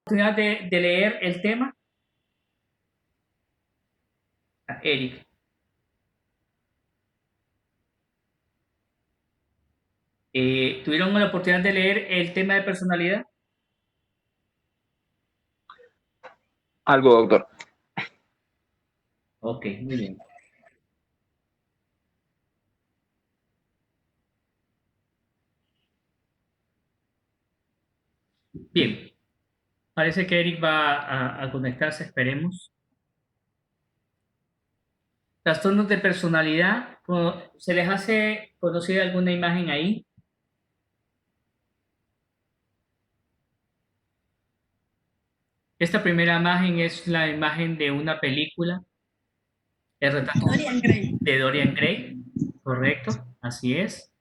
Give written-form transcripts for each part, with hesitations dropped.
Oportunidad de leer el tema? Eric. ¿Tuvieron la oportunidad de leer el tema de personalidad? Algo, doctor. Ok, muy bien. Bien, parece que Eric va a conectarse, esperemos. Trastornos de personalidad, ¿se les hace conocida alguna imagen ahí? Esta primera imagen es la imagen de una película, el retrato Dorian Gray. de Dorian Gray, correcto, así es.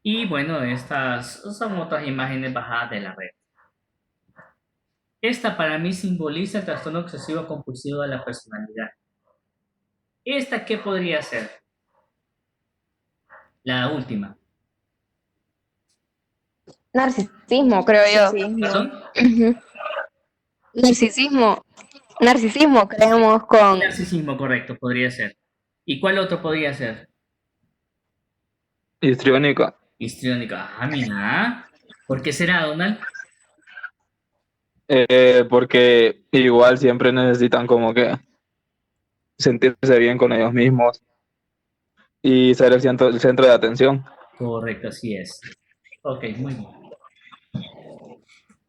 Y bueno, estas son otras imágenes bajadas de la red. Esta para mí simboliza el trastorno obsesivo compulsivo de la personalidad. ¿Esta qué podría ser? La última. Narcisismo, creo yo. ¿Perdón? Ujú. Narcisismo. Narcisismo, creemos con... Narcisismo, correcto, podría ser. ¿Y cuál otro podría ser? Histriónica. Histriónica. Ah, mira. ¿Por qué será, Donald? Porque igual siempre necesitan como que sentirse bien con ellos mismos y ser el centro de atención. Correcto, así es. Ok, muy bien.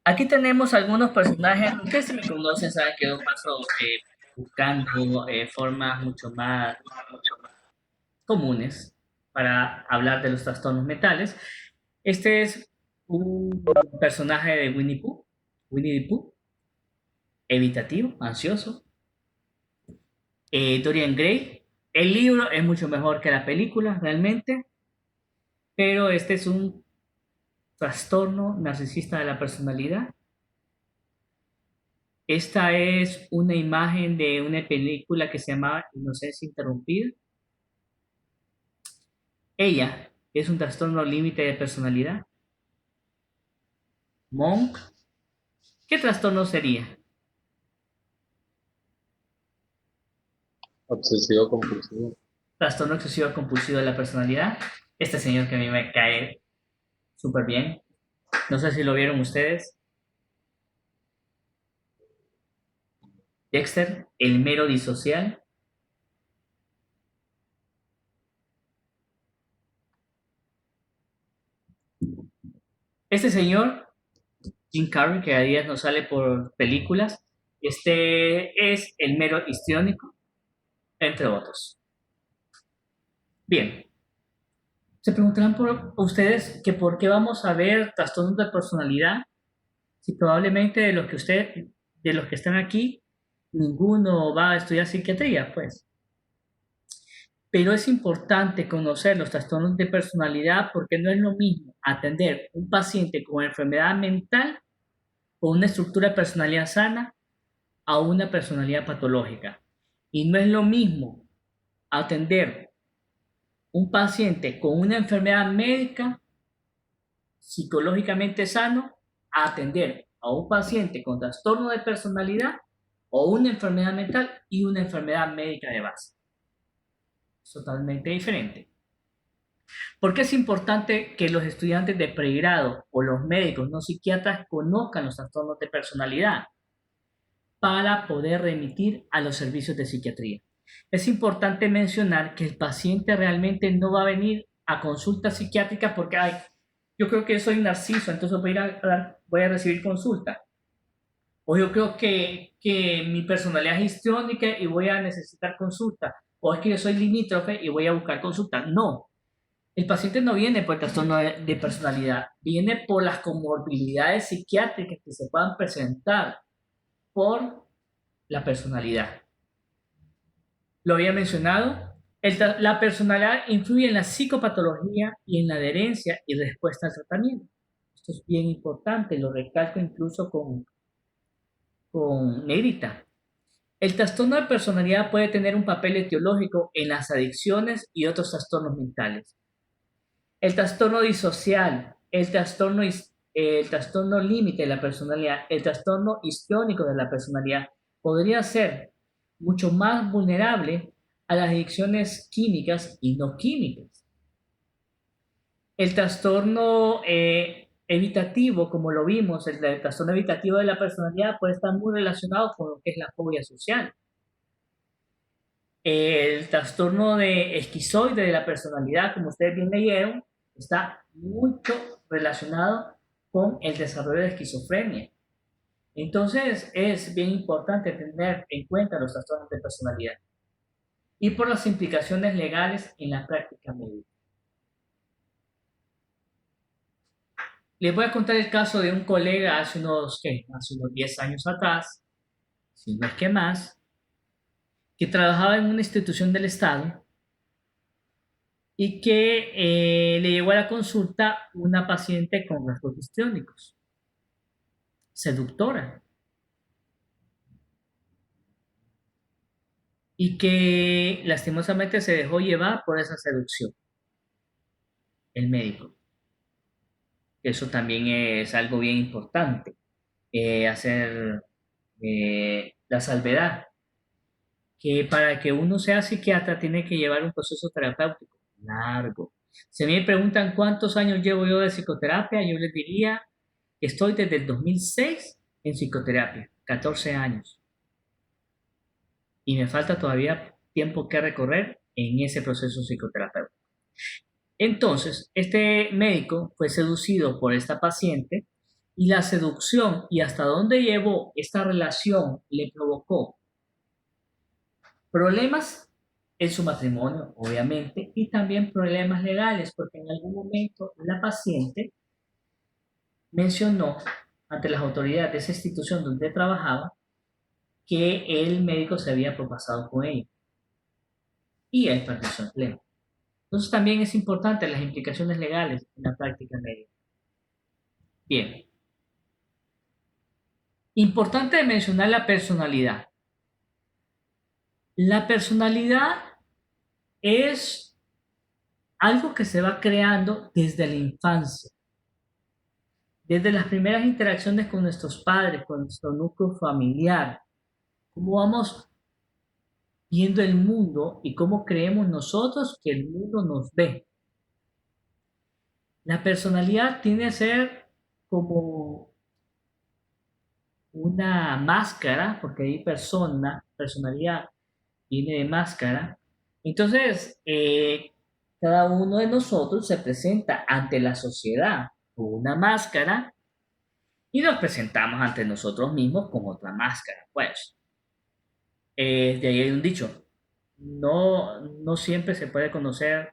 Aquí tenemos algunos personajes. Ustedes se me conocen, saben que yo paso buscando formas mucho más comunes para hablar de los trastornos mentales. Este es un personaje de Winnie the Pooh, evitativo, ansioso. Dorian Gray. El libro es mucho mejor que la película, realmente, pero este es un trastorno narcisista de la personalidad. Esta es una imagen de una película que se llama Inocencia Interrumpida. Ella es un trastorno límite de personalidad. Monk, ¿qué trastorno sería? Obsesivo compulsivo. Trastorno obsesivo compulsivo de la personalidad. Este señor que a mí me cae súper bien. No sé si lo vieron ustedes. Dexter, el mero disocial. Este señor, Jim Carrey, que a días nos sale por películas, este es el mero histriónico, entre otros. Bien, se preguntarán por ustedes que por qué vamos a ver trastornos de personalidad si probablemente de los que están aquí, ninguno va a estudiar psiquiatría, pues. Pero es importante conocer los trastornos de personalidad porque no es lo mismo atender un paciente con enfermedad mental o una estructura de personalidad sana a una personalidad patológica. Y no es lo mismo atender un paciente con una enfermedad médica psicológicamente sano a atender a un paciente con trastorno de personalidad o una enfermedad mental y una enfermedad médica de base. Es totalmente diferente. ¿Por qué es importante que los estudiantes de pregrado o los médicos no psiquiatras conozcan los trastornos de personalidad para poder remitir a los servicios de psiquiatría? Es importante mencionar que el paciente realmente no va a venir a consulta psiquiátrica porque yo creo que soy narciso, entonces voy a recibir consulta. O yo creo que mi personalidad es histriónica y voy a necesitar consulta. O es que yo soy limítrofe y voy a buscar consulta. No, el paciente no viene por el trastorno de personalidad, viene por las comorbilidades psiquiátricas que se puedan presentar por la personalidad. Lo había mencionado, la personalidad influye en la psicopatología y en la adherencia y respuesta al tratamiento. Esto es bien importante, lo recalco incluso con negrita. El trastorno de personalidad puede tener un papel etiológico en las adicciones y otros trastornos mentales. El trastorno disocial, el trastorno el trastorno límite de la personalidad, el trastorno histriónico de la personalidad, podría ser mucho más vulnerable a las adicciones químicas y no químicas. El trastorno evitativo, como lo vimos, el trastorno evitativo de la personalidad puede estar muy relacionado con lo que es la fobia social. El trastorno de esquizoide de la personalidad, como ustedes bien leyeron, está mucho relacionado con el desarrollo de esquizofrenia. Entonces, es bien importante tener en cuenta los trastornos de personalidad y por las implicaciones legales en la práctica médica. Les voy a contar el caso de un colega hace unos 10 años atrás, si no es que más, que trabajaba en una institución del Estado y que le llegó a la consulta una paciente con rasgos histriónicos, seductora, y que lastimosamente se dejó llevar por esa seducción, el médico. Eso también es algo bien importante, hacer la salvedad, que para que uno sea psiquiatra tiene que llevar un proceso terapéutico largo. Si a mí me preguntan cuántos años llevo yo de psicoterapia, yo les diría que estoy desde el 2006 en psicoterapia, 14 años. Y me falta todavía tiempo que recorrer en ese proceso psicoterapéutico. Entonces, este médico fue seducido por esta paciente y la seducción y hasta dónde llevó esta relación le provocó problemas en su matrimonio, obviamente, y también problemas legales, porque en algún momento la paciente mencionó ante las autoridades de esa institución donde trabajaba que el médico se había propasado con ella y él perdió su empleo. Entonces también es importante las implicaciones legales en la práctica médica. Bien. Importante mencionar la personalidad. La personalidad es algo que se va creando desde la infancia, desde las primeras interacciones con nuestros padres, con nuestro núcleo familiar, cómo vamos viendo el mundo y cómo creemos nosotros que el mundo nos ve. La personalidad tiende a ser como una máscara, porque hay personalidad viene de máscara. Entonces, cada uno de nosotros se presenta ante la sociedad con una máscara y nos presentamos ante nosotros mismos con otra máscara. Pues, de ahí hay un dicho, no siempre se puede conocer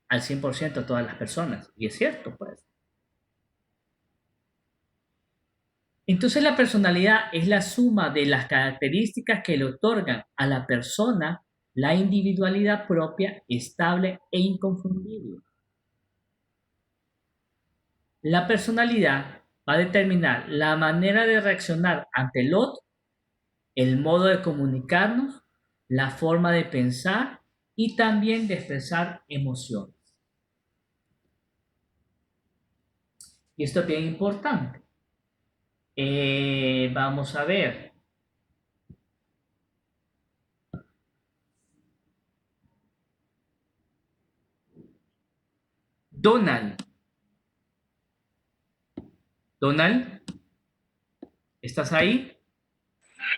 al 100% a todas las personas, y es cierto, pues. Entonces la personalidad es la suma de las características que le otorgan a la persona la individualidad propia, estable e inconfundible. La personalidad va a determinar la manera de reaccionar ante el otro, el modo de comunicarnos, la forma de pensar y también de expresar emociones. Y esto es bien importante. Vamos a ver. Donald. Donald, ¿estás ahí?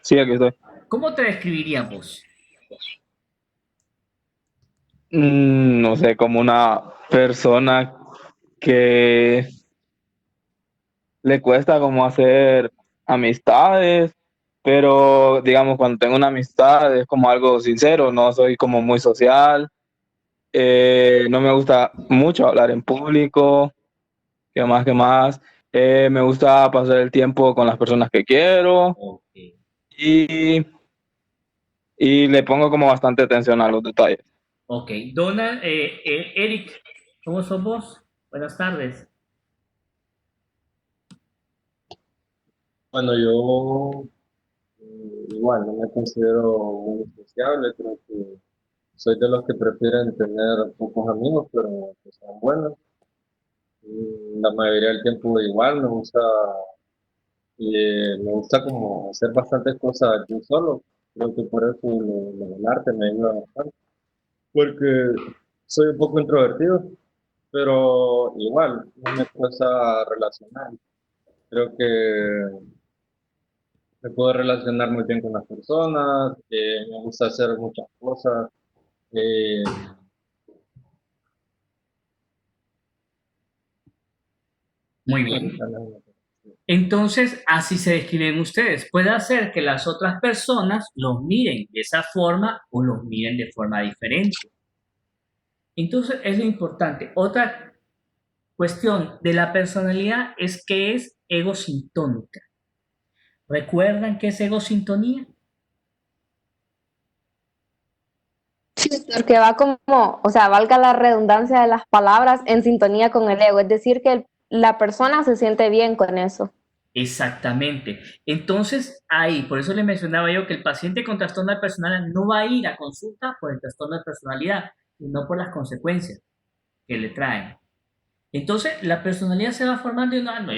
Sí, aquí estoy. ¿Cómo te describiríamos? No sé, como una persona que le cuesta como hacer amistades, pero digamos, cuando tengo una amistad es como algo sincero, no soy como muy social, no me gusta mucho hablar en público, ¿qué más, qué más? Me gusta pasar el tiempo con las personas que quiero Okay. y, y le pongo como bastante atención a los detalles. Ok, Donald, Eric, ¿cómo sos vos? Buenas tardes. Bueno, yo igual no me considero muy sociable, creo que soy de los que prefieren tener pocos amigos, pero que sean buenos. La mayoría del tiempo igual me gusta como hacer bastantes cosas yo solo. Creo que por eso el arte me ayuda bastante. Porque soy un poco introvertido, pero igual no me cuesta relacionar. Creo que me puedo relacionar muy bien con las personas, me gusta hacer muchas cosas. eh, Muy bien. Entonces, así se describen ustedes. Puede hacer que las otras personas los miren de esa forma o los miren de forma diferente. Entonces, es lo importante. Otra cuestión de la personalidad es que es egosintónica. ¿Recuerdan qué es egosintonía? Sí, porque va como, o sea, valga la redundancia de las palabras, en sintonía con el ego. Es decir, que la persona se siente bien con eso. Exactamente. Entonces, ahí, por eso le mencionaba yo que el paciente con trastorno de personalidad no va a ir a consulta por el trastorno de personalidad, sino por las consecuencias que le traen. Entonces, la personalidad se va formando y no, no,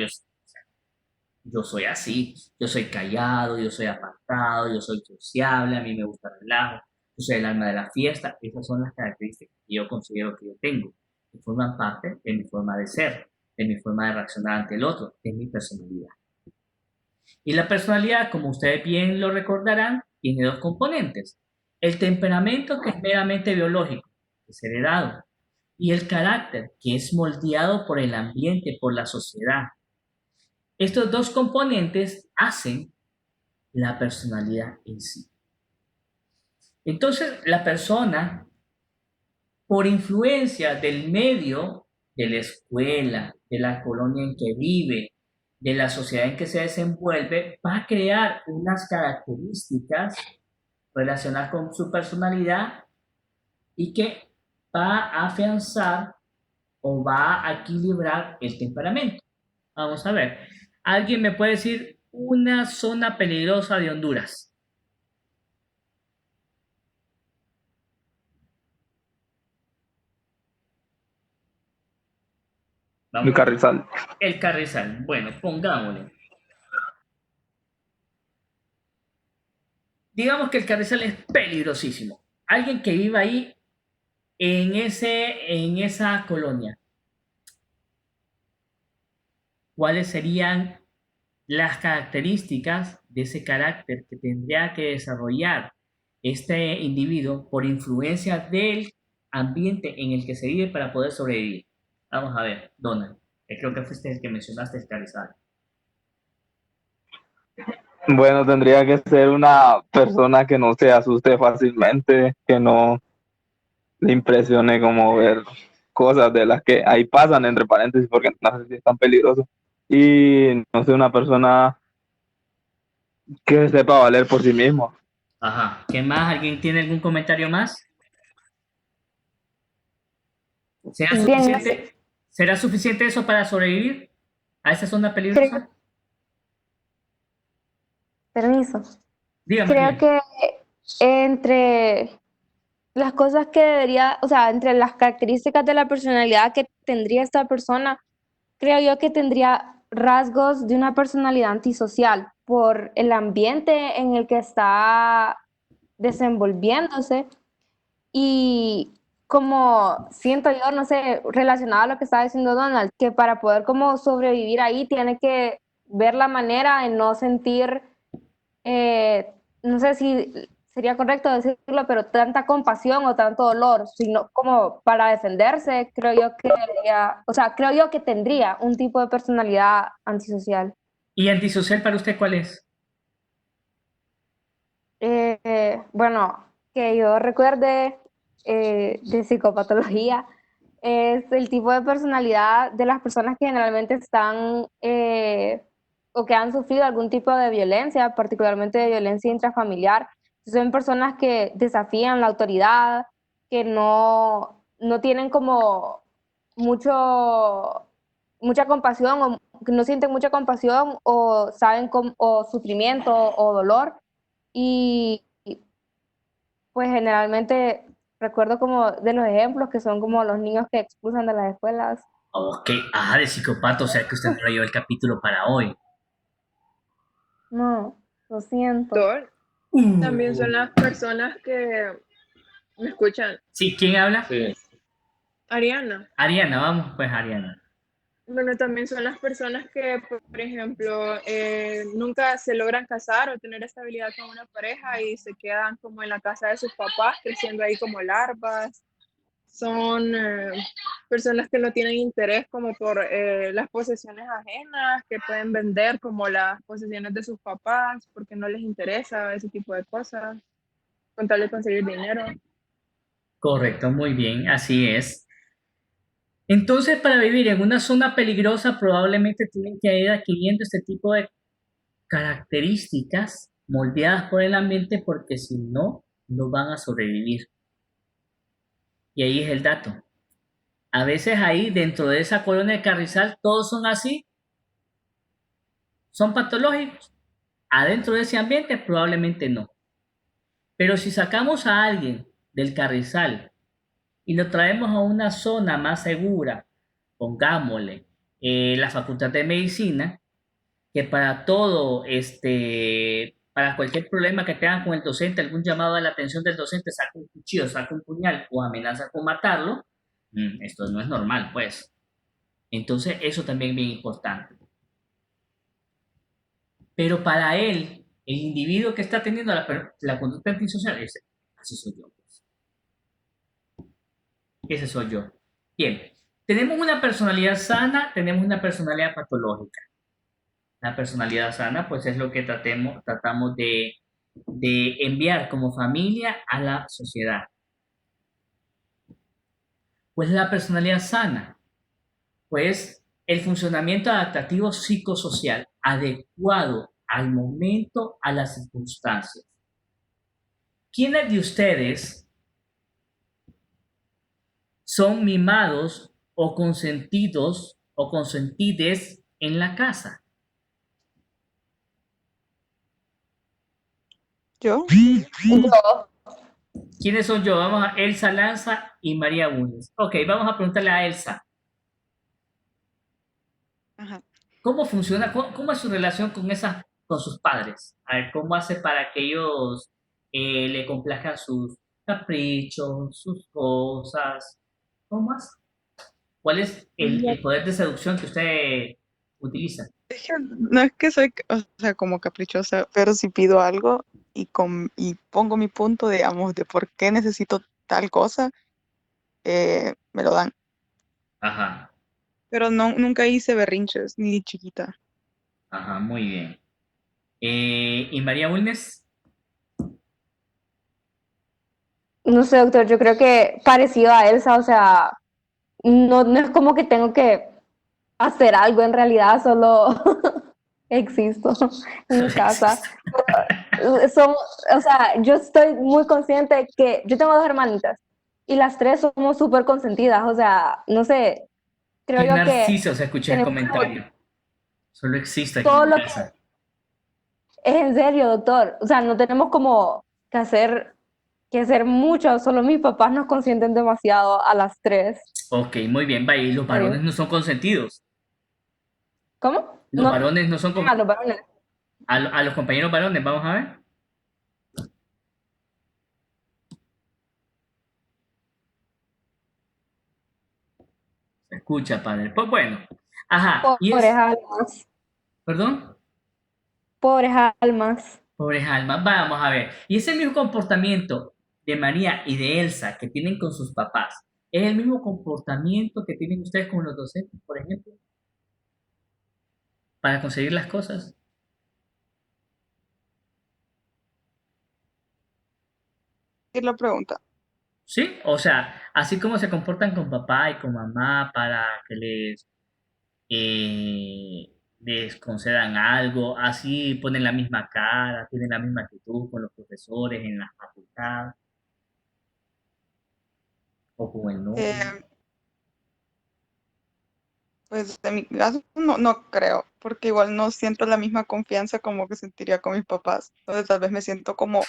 yo soy así, yo soy callado, yo soy apartado, yo soy sociable, a mí me gusta el relajo, yo soy el alma de la fiesta. Esas son las características que yo considero que yo tengo, que forman parte de mi forma de ser, de mi forma de reaccionar ante el otro, de mi personalidad. Y la personalidad, como ustedes bien lo recordarán, tiene dos componentes. El temperamento, que es meramente biológico, es heredado, y el carácter, que es moldeado por el ambiente, por la sociedad. Estos dos componentes hacen la personalidad en sí. Entonces, la persona, por influencia del medio, de la escuela, de la colonia en que vive, de la sociedad en que se desenvuelve, va a crear unas características relacionadas con su personalidad y que va a afianzar o va a equilibrar el temperamento. Vamos a ver. ¿Alguien me puede decir una zona peligrosa de Honduras? El Vamos. Carrizal. El Carrizal. Bueno, pongámosle. Digamos que el Carrizal es peligrosísimo. Alguien que viva ahí en esa colonia, ¿cuáles serían las características de ese carácter que tendría que desarrollar este individuo por influencia del ambiente en el que se vive para poder sobrevivir? Vamos a ver, Donald, que creo que fuiste el que mencionaste el Carrizal. Bueno, tendría que ser una persona que no se asuste fácilmente, que no le impresione como ver cosas de las que ahí pasan, entre paréntesis, porque no sé si es tan peligroso. Y no sé, una persona que sepa valer por sí mismo. Ajá, ¿qué más? ¿Alguien tiene algún comentario más? ¿Será Bien, no sé, suficiente, ¿será suficiente eso para sobrevivir a esa zona creo, peligrosa? permiso. Dígame, Creo dígame. que entre las cosas que debería, o sea, entre las características de la personalidad que tendría esta persona, creo yo que tendría rasgos de una personalidad antisocial por el ambiente en el que está desenvolviéndose y como siento yo, no sé, relacionado a lo que estaba diciendo Donald, que para poder como sobrevivir ahí tiene que ver la manera de no sentir, no sé si sería correcto decirlo, pero tanta compasión o tanto dolor, sino como para defenderse, creo yo que debería, o sea, creo yo que tendría un tipo de personalidad antisocial. ¿Y antisocial para usted cuál es? Bueno, que yo recuerde de psicopatología, es el tipo de personalidad de las personas que generalmente están o que han sufrido algún tipo de violencia, particularmente de violencia intrafamiliar. Son personas que desafían la autoridad, que no tienen como mucha compasión o que no sienten mucha compasión o saben o sufrimiento o dolor y pues generalmente recuerdo como de los ejemplos que son como los niños que expulsan de las escuelas. Ok, de psicópata, o sea que usted no leyó el capítulo para hoy. No, lo siento. Doctor, también son las personas que me escuchan. Sí, ¿quién habla? Sí, Ariana. Ariana, vamos pues Ariana. Bueno, también son las personas que, por ejemplo, nunca se logran casar o tener estabilidad con una pareja y se quedan como en la casa de sus papás, creciendo ahí como larvas. Son personas que no tienen interés como por las posesiones ajenas, que pueden vender como las posesiones de sus papás porque no les interesa ese tipo de cosas, con tal de conseguir dinero. Correcto, muy bien, así es. Entonces, para vivir en una zona peligrosa, probablemente tienen que ir adquiriendo este tipo de características moldeadas por el ambiente, porque si no, no van a sobrevivir. Y ahí es el dato. A veces ahí, dentro de esa colonia de Carrizal, todos son así, son patológicos. Adentro de ese ambiente, probablemente no. Pero si sacamos a alguien del Carrizal y lo traemos a una zona más segura, pongámosle la Facultad de Medicina, que para todo, para cualquier problema que tengan con el docente, algún llamado a la atención del docente, saca un cuchillo, saca un puñal o amenaza con matarlo, esto no es normal, pues. Entonces, eso también es bien importante. Pero para él, el individuo que está teniendo la conducta antisocial, así soy yo, pues. Ese soy yo. Bien, tenemos una personalidad sana, tenemos una personalidad patológica. La personalidad sana, pues es lo que tratamos de enviar como familia a la sociedad. Pues la personalidad sana, pues el funcionamiento adaptativo psicosocial adecuado al momento, a las circunstancias. ¿Quiénes de ustedes son mimados o consentidos o consentides en la casa? ¿Yo? Yo, ¿Quiénes son yo? Vamos a Elsa Lanza y María Bulnes. Ok, vamos a preguntarle a Elsa. Ajá. ¿Cómo funciona? ¿Cómo es su relación con sus padres? A ver, ¿cómo hace para que ellos le complazcan sus caprichos, sus cosas? ¿Cómo hace? ¿Cuál es el poder de seducción que usted utiliza? Es que no es que soy, o sea, como caprichosa, pero si pido algo y pongo mi punto, digamos, de por qué necesito tal cosa, me lo dan. Ajá, Pero no, nunca hice berrinches, ni chiquita. ajá, muy bien. ¿Y María Bulnes? no sé, doctor, yo creo que parecido a Elsa, o sea, no es como que tengo que hacer algo en realidad, solo existo en mi casa. O sea, yo estoy muy consciente de que yo tengo dos hermanitas y las tres somos súper consentidas, o sea, no sé, creo ¿Qué yo que narciso se escucha el tenemos como comentario? Solo existe aquí en todo mi lo que casa. es en serio, doctor, o sea, no tenemos como que hacer mucho, solo mis papás nos consienten demasiado a las tres. Ok, muy bien, vaya. ¿Y los Sí. varones no son consentidos? ¿Cómo? Los No, varones no son los varones. a los compañeros varones, vamos a ver. Se escucha, padre. Pues bueno. Ajá. Pobres almas, ¿Perdón? pobres almas. Pobres almas. Vamos a ver. Y ese mismo comportamiento de María y de Elsa que tienen con sus papás, ¿es el mismo comportamiento que tienen ustedes con los docentes, por ejemplo? Para conseguir las cosas. Es la pregunta. ¿Sí? O sea, así como se comportan con papá y con mamá para que les concedan algo, así ponen la misma cara, tienen la misma actitud con los profesores en la facultad o con el novio. Eh, pues en mi caso no creo, porque igual no siento la misma confianza como que sentiría con mis papás. Entonces tal vez me siento como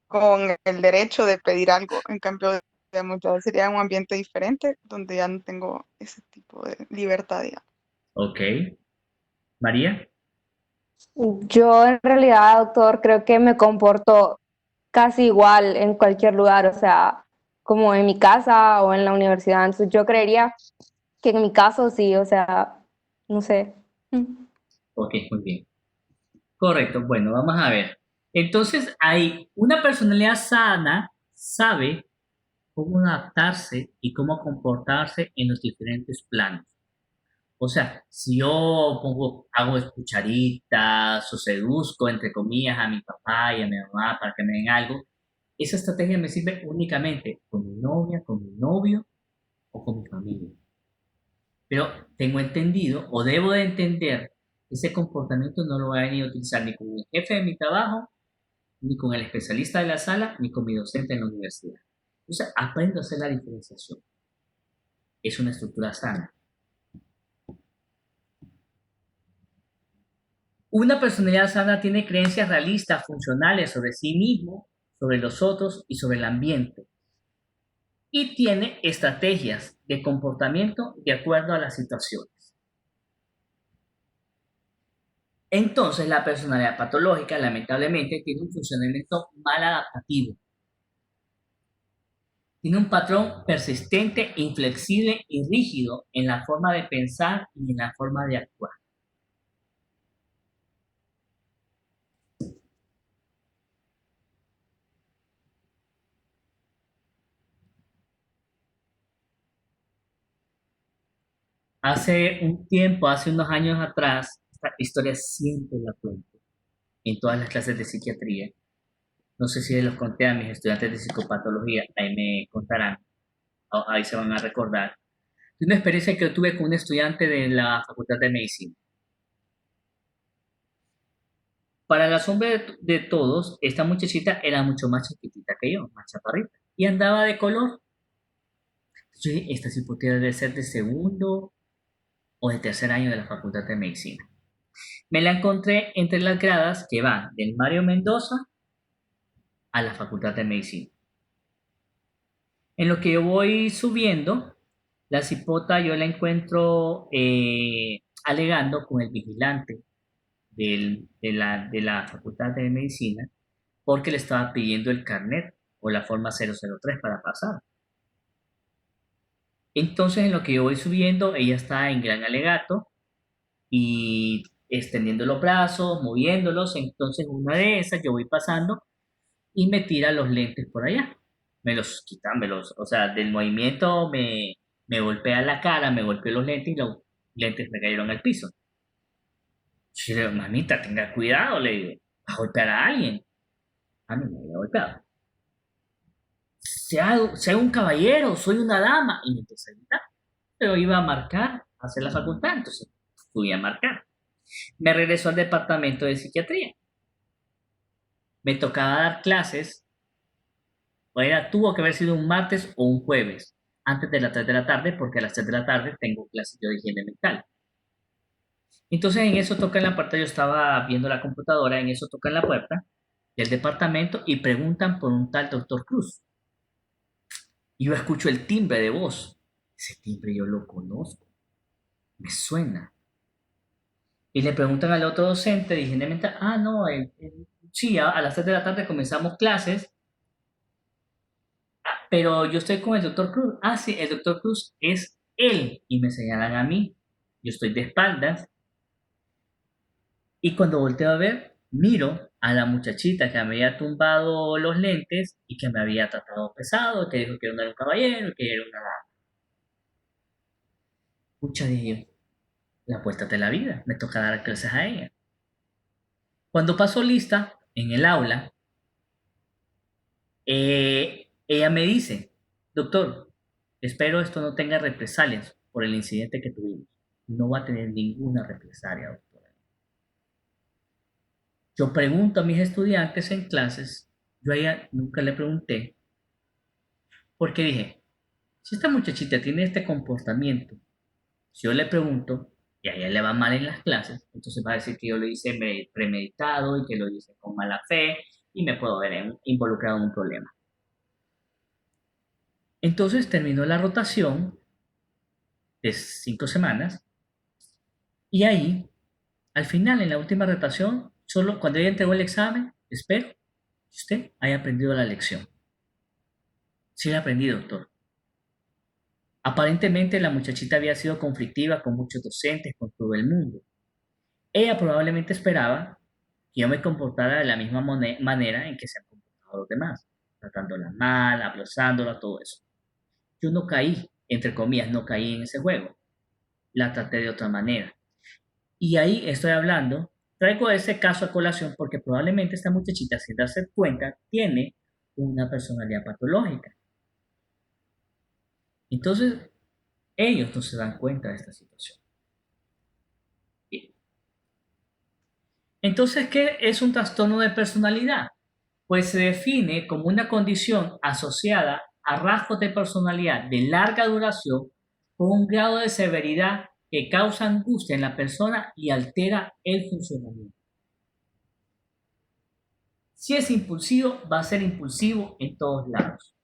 con el derecho de pedir algo. En cambio, digamos, ya sería un ambiente diferente donde ya no tengo ese tipo de libertad, digamos. Ok. María. Yo en realidad, doctor, creo que me comporto casi igual en cualquier lugar, o sea, como en mi casa o en la universidad. Entonces yo creería que en mi caso sí, o sea, no sé. Ok, muy bien. Correcto. Bueno, vamos a ver. Entonces, hay una personalidad sana, sabe cómo adaptarse y cómo comportarse en los diferentes planos. O sea, si yo hago escucharitas o seduzco, entre comillas, a mi papá y a mi mamá para que me den algo, esa estrategia me sirve únicamente con mi novia, con mi novio o con mi familia. Pero tengo entendido o debo de entender que ese comportamiento no lo voy a venir a utilizar ni con el jefe de mi trabajo, ni con el especialista de la sala, ni con mi docente en la universidad. Entonces, aprendo a hacer la diferenciación. Es una estructura sana. Una personalidad sana tiene creencias realistas, funcionales sobre sí mismo, sobre los otros y sobre el ambiente. Y tiene estrategias de comportamiento de acuerdo a las situaciones. Entonces, la personalidad patológica, lamentablemente, tiene un funcionamiento mal adaptativo. Tiene un patrón persistente, inflexible y rígido en la forma de pensar y en la forma de actuar. Hace un tiempo, hace unos años atrás, esta historia siempre la cuento en todas las clases de psiquiatría. No sé si los conté a mis estudiantes de psicopatología, ahí me contarán, ahí se van a recordar. De una experiencia que yo tuve con un estudiante de la Facultad de Medicina. Para la asombro de todos, esta muchachita era mucho más chiquitita que yo, más chaparrita, y andaba de color. Yo dije, esta sí podría ser de segundo o de tercer año de la Facultad de Medicina. Me la encontré entre las gradas que van del Mario Mendoza a la Facultad de Medicina. En lo que yo voy subiendo, la cipota yo la encuentro alegando con el vigilante de la Facultad de Medicina porque le estaba pidiendo el carnet o la forma 003 para pasar. Entonces, en lo que yo voy subiendo, ella está en gran alegato y extendiendo los brazos, moviéndolos. Entonces, una de esas, yo voy pasando y me tira los lentes por allá. Me los quita, o sea, del movimiento me golpea la cara, me golpeó los lentes y los lentes me cayeron al piso. Yo le digo, mamita, tenga cuidado, le digo, va a golpear a alguien. A mí me había golpeado. Sea un caballero, soy una dama. Y me empecé a gritar. Pero iba a marcar, a hacer la facultad, entonces fui a marcar. Me regresó al departamento de psiquiatría. Me tocaba dar clases, tuvo que haber sido un martes o un jueves, antes de las 3 de la tarde, porque a las 3 de la tarde tengo clases yo de higiene mental. Entonces en eso toca en la puerta, yo estaba viendo la computadora, en eso toca en la puerta del departamento y preguntan por un tal doctor Cruz. Y yo escucho el timbre de voz. Ese timbre yo lo conozco, me suena. Y le preguntan al otro docente de higiene mental, no, sí, a las 3 de la tarde comenzamos clases, pero yo estoy con el doctor Cruz. Sí, el doctor Cruz es él. Y me señalan a mí. Yo estoy de espaldas. Y cuando volteo a ver, miro a la muchachita que me había tumbado los lentes y que me había tratado pesado, que dijo que no era un caballero, que era una dama. Pucha, dije, la puerta de la vida, me toca dar clases a ella. Cuando pasó lista en el aula, ella me dice, doctor, espero esto no tenga represalias por el incidente que tuvimos. No va a tener ninguna represalia, doctora. Yo pregunto a mis estudiantes en clases, yo a ella nunca le pregunté, porque dije, si esta muchachita tiene este comportamiento, si yo le pregunto y a ella le va mal en las clases, entonces va a decir que yo lo hice premeditado y que lo hice con mala fe y me puedo ver involucrado en un problema. Entonces terminó la rotación de 5 semanas y ahí, al final, en la última rotación, solo cuando ella entregó el examen, espero que usted haya aprendido la lección. Sí la aprendí, doctor. Aparentemente la muchachita había sido conflictiva con muchos docentes, con todo el mundo. Ella probablemente esperaba que yo me comportara de la misma manera en que se han comportado los demás, tratándola mal, abrazándola, todo eso. Yo no caí, entre comillas, no caí en ese juego. La traté de otra manera. Y ahí estoy hablando, traigo ese caso a colación porque probablemente esta muchachita, sin darse cuenta, tiene una personalidad patológica. Entonces, ellos no se dan cuenta de esta situación. Bien. Entonces, ¿qué es un trastorno de personalidad? Pues se define como una condición asociada a rasgos de personalidad de larga duración con un grado de severidad que causa angustia en la persona y altera el funcionamiento. Si es impulsivo, va a ser impulsivo en todos lados.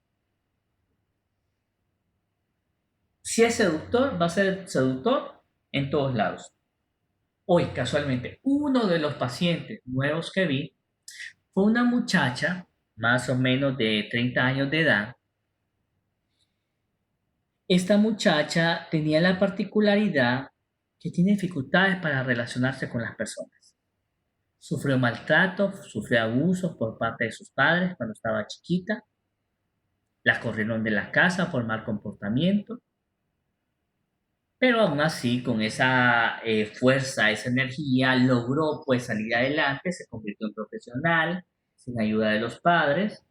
Si es seductor, va a ser seductor en todos lados. Hoy, casualmente, uno de los pacientes nuevos que vi fue una muchacha, más o menos de 30 años de edad. Esta muchacha tenía la particularidad que tiene dificultades para relacionarse con las personas. Sufrió maltrato, sufrió abusos por parte de sus padres cuando estaba chiquita. La corrieron de la casa por mal comportamiento. Pero aún así, con esa fuerza, esa energía, logró pues salir adelante, se convirtió en profesional, sin ayuda de los padres.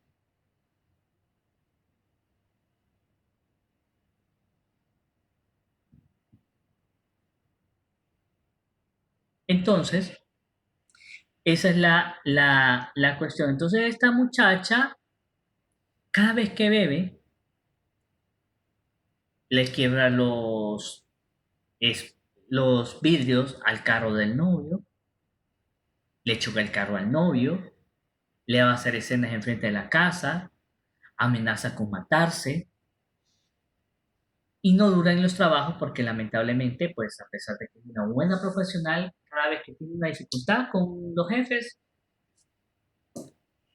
Entonces, esa es la cuestión. Entonces, esta muchacha, cada vez que bebe, le quiebra los vidrios al carro del novio, le choca el carro al novio, le va a hacer escenas enfrente de la casa, amenaza con matarse y no dura en los trabajos porque lamentablemente, pues a pesar de que es una buena profesional, cada vez que tiene una dificultad con los jefes,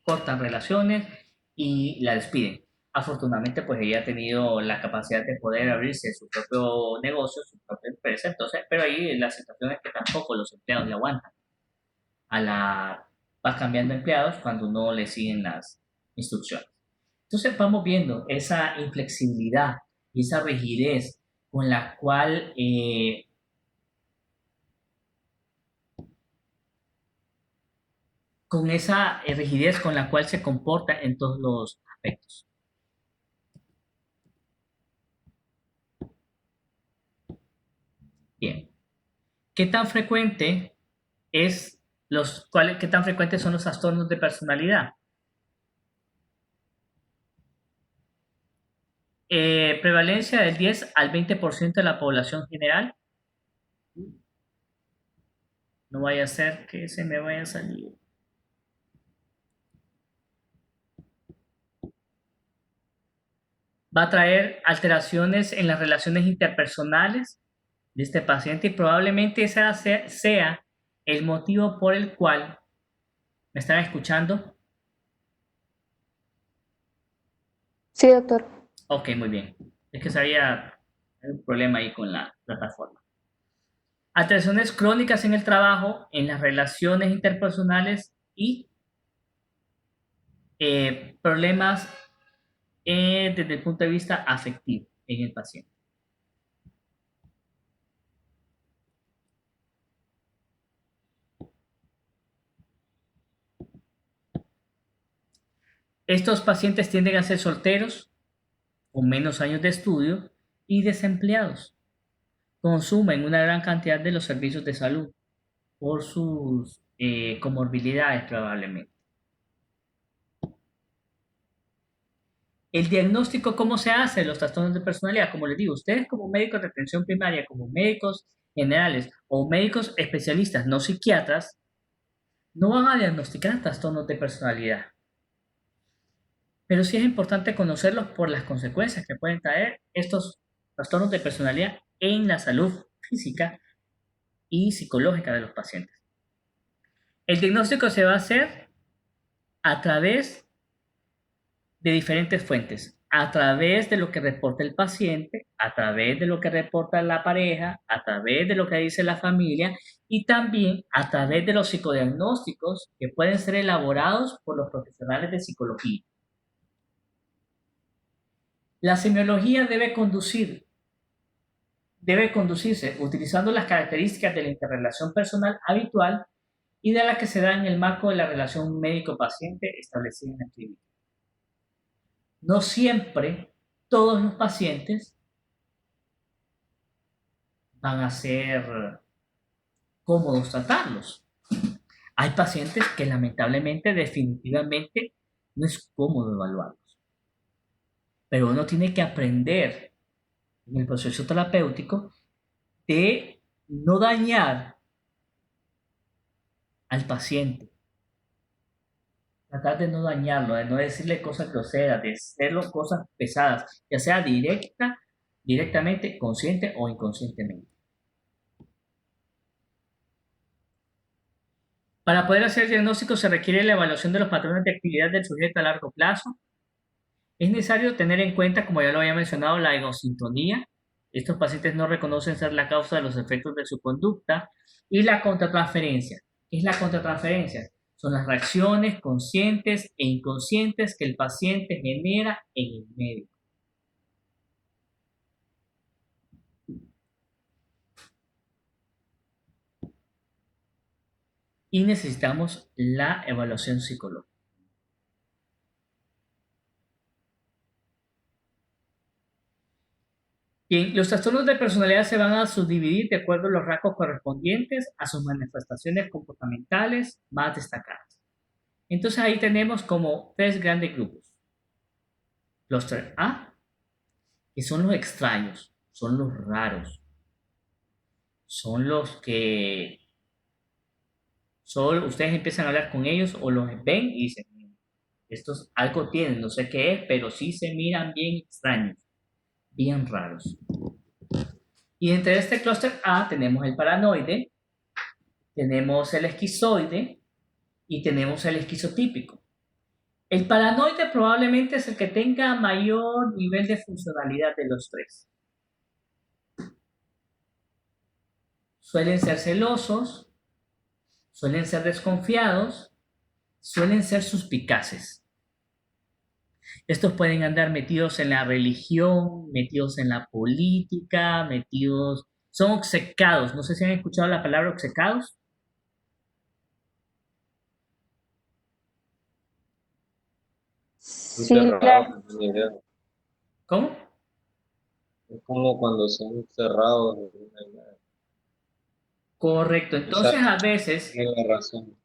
cortan relaciones y la despiden. Afortunadamente, pues ella ha tenido la capacidad de poder abrirse su propio negocio, su propia empresa, entonces, pero ahí la situación es que tampoco los empleados le aguantan. Va cambiando empleados cuando no le siguen las instrucciones. Entonces vamos viendo esa inflexibilidad y esa rigidez con la cual se comporta en todos los aspectos. Bien. ¿Qué tan frecuentes son los trastornos de personalidad? Prevalencia del 10 al 20% de la población general. No vaya a ser que se me vaya a salir. Va a traer alteraciones en las relaciones interpersonales de este paciente y probablemente ese sea el motivo por el cual me están escuchando. Sí, doctor. Ok, muy bien. Es que había un problema ahí con la plataforma. Alteraciones crónicas en el trabajo, en las relaciones interpersonales y problemas desde el punto de vista afectivo en el paciente. Estos pacientes tienden a ser solteros, con menos años de estudio y desempleados. Consumen una gran cantidad de los servicios de salud por sus comorbilidades probablemente. El diagnóstico, ¿cómo se hace? Los trastornos de personalidad, como les digo, ustedes como médicos de atención primaria, como médicos generales o médicos especialistas, no psiquiatras, no van a diagnosticar trastornos de personalidad. pero sí es importante conocerlos por las consecuencias que pueden traer estos trastornos de personalidad en la salud física y psicológica de los pacientes. El diagnóstico se va a hacer a través de diferentes fuentes, a través de lo que reporta el paciente, a través de lo que reporta la pareja, a través de lo que dice la familia y también a través de los psicodiagnósticos que pueden ser elaborados por los profesionales de psicología. La semiología debe conducirse utilizando las características de la interrelación personal habitual y de la que se da en el marco de la relación médico-paciente establecida en la clínica. No siempre todos los pacientes van a ser cómodos tratarlos. Hay pacientes que lamentablemente, definitivamente, no es cómodo evaluarlos. Pero uno tiene que aprender en el proceso terapéutico de no dañar al paciente. Tratar de no dañarlo, de no decirle cosas groseras, de hacerlo cosas pesadas, ya sea directamente, consciente o inconscientemente. Para poder hacer el diagnóstico se requiere la evaluación de los patrones de actividad del sujeto a largo plazo. Es necesario tener en cuenta, como ya lo había mencionado, la egosintonía. Estos pacientes no reconocen ser la causa de los efectos de su conducta. Y la contratransferencia. ¿Qué es la contratransferencia? Son las reacciones conscientes e inconscientes que el paciente genera en el medio. Y necesitamos la evaluación psicológica. Bien, los trastornos de personalidad se van a subdividir de acuerdo a los rasgos correspondientes a sus manifestaciones comportamentales más destacadas. Entonces ahí tenemos como 3 grandes grupos. Clúster A, que son los extraños, son los raros, son los que solo ustedes empiezan a hablar con ellos o los ven y dicen, estos algo tienen, no sé qué es, pero sí se miran bien extraños, bien raros. Y entre este clúster A tenemos el paranoide, tenemos el esquizoide y tenemos el esquizotípico. El paranoide probablemente es el que tenga mayor nivel de funcionalidad de los 3. Suelen ser celosos, suelen ser desconfiados, suelen ser suspicaces. Estos pueden andar metidos en la religión, metidos en la política, son obcecados. No sé si han escuchado la palabra obcecados. Sí, Cerrados, ni idea. ¿Cómo? Es como cuando son cerrados. Correcto. Entonces a veces... Tiene la razón.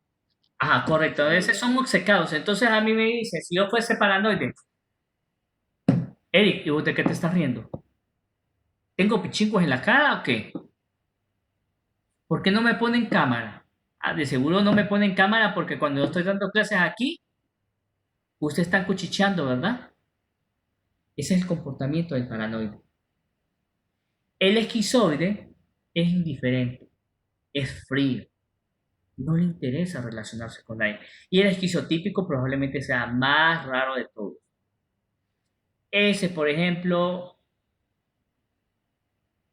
Ajá, correcto. A veces son obcecados. Entonces a mí me dicen, si yo fuese paranoide, Eric, ¿y vos de qué te estás riendo? ¿Tengo pichincos en la cara o qué? ¿Por qué no me ponen cámara? De seguro no me ponen cámara porque cuando yo estoy dando clases aquí, usted está cuchicheando, ¿verdad? Ese es el comportamiento del paranoide. El esquizoide es indiferente, es frío, no le interesa relacionarse con nadie. Y el esquizotípico probablemente sea más raro de todos. Ese, por ejemplo,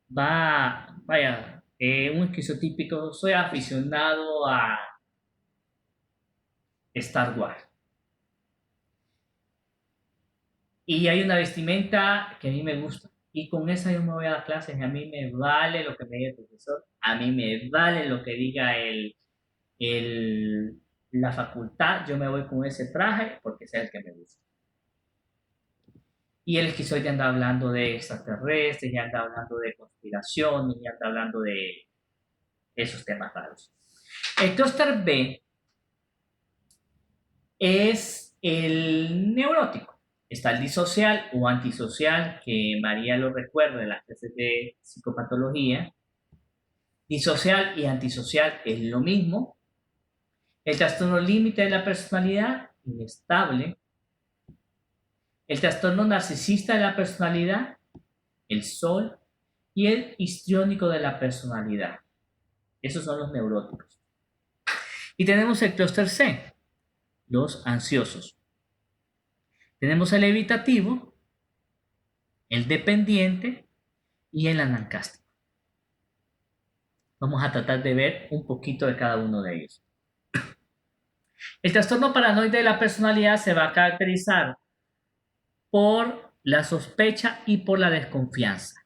un esquizotípico, soy aficionado a Star Wars. Y hay una vestimenta que a mí me gusta. Y con esa yo me voy a las clases y a mí me vale lo que me diga el profesor. A mí me vale lo que diga la facultad. Yo me voy con ese traje porque es el que me gusta. Y el esquizoide anda hablando de extraterrestres, ya anda hablando de conspiraciones, ya anda hablando de esos temas raros. El clúster B es el neurótico. Está el disocial o antisocial, que María lo recuerda de las clases de psicopatología. Disocial y antisocial es lo mismo. El trastorno límite de la personalidad, inestable. el trastorno narcisista de la personalidad, el SOL, y el histriónico de la personalidad. Esos son los neuróticos. Y tenemos el clúster C, los ansiosos. Tenemos el evitativo, el dependiente y el anancástico. Vamos a tratar de ver un poquito de cada uno de ellos. El trastorno paranoide de la personalidad se va a caracterizar por la sospecha y por la desconfianza.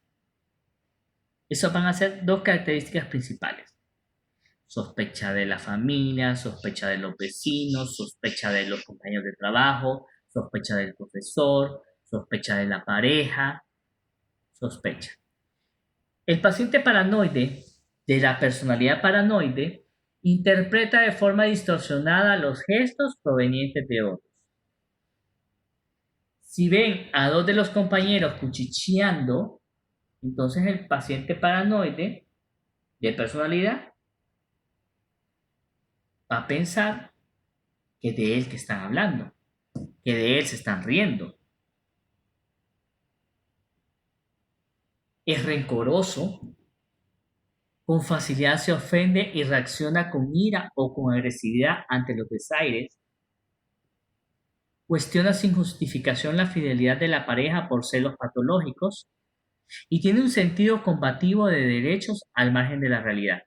Esas van a ser dos características principales. Sospecha de la familia, sospecha de los vecinos, sospecha de los compañeros de trabajo, sospecha del profesor, sospecha de la pareja, sospecha. El paciente paranoide de la personalidad paranoide interpreta de forma distorsionada los gestos provenientes de otros. Si ven a dos de los compañeros cuchicheando, entonces el paciente paranoide de personalidad va a pensar que de él que están hablando, que de él se están riendo. Es rencoroso, con facilidad se ofende y reacciona con ira o con agresividad ante los desaires. Cuestiona sin justificación la fidelidad de la pareja por celos patológicos y tiene un sentido combativo de derechos al margen de la realidad.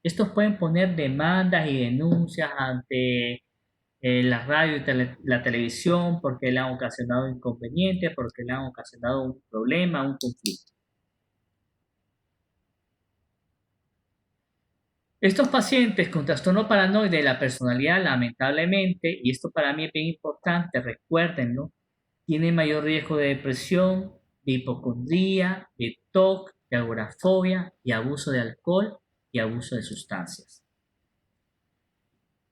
Estos pueden poner demandas y denuncias ante la radio y la televisión porque le han ocasionado inconvenientes, porque le han ocasionado un problema, un conflicto. Estos pacientes con trastorno paranoide de la personalidad, lamentablemente, y esto para mí es bien importante, recuérdenlo, tienen mayor riesgo de depresión, de hipocondría, de TOC, de agorafobia y abuso de alcohol y abuso de sustancias.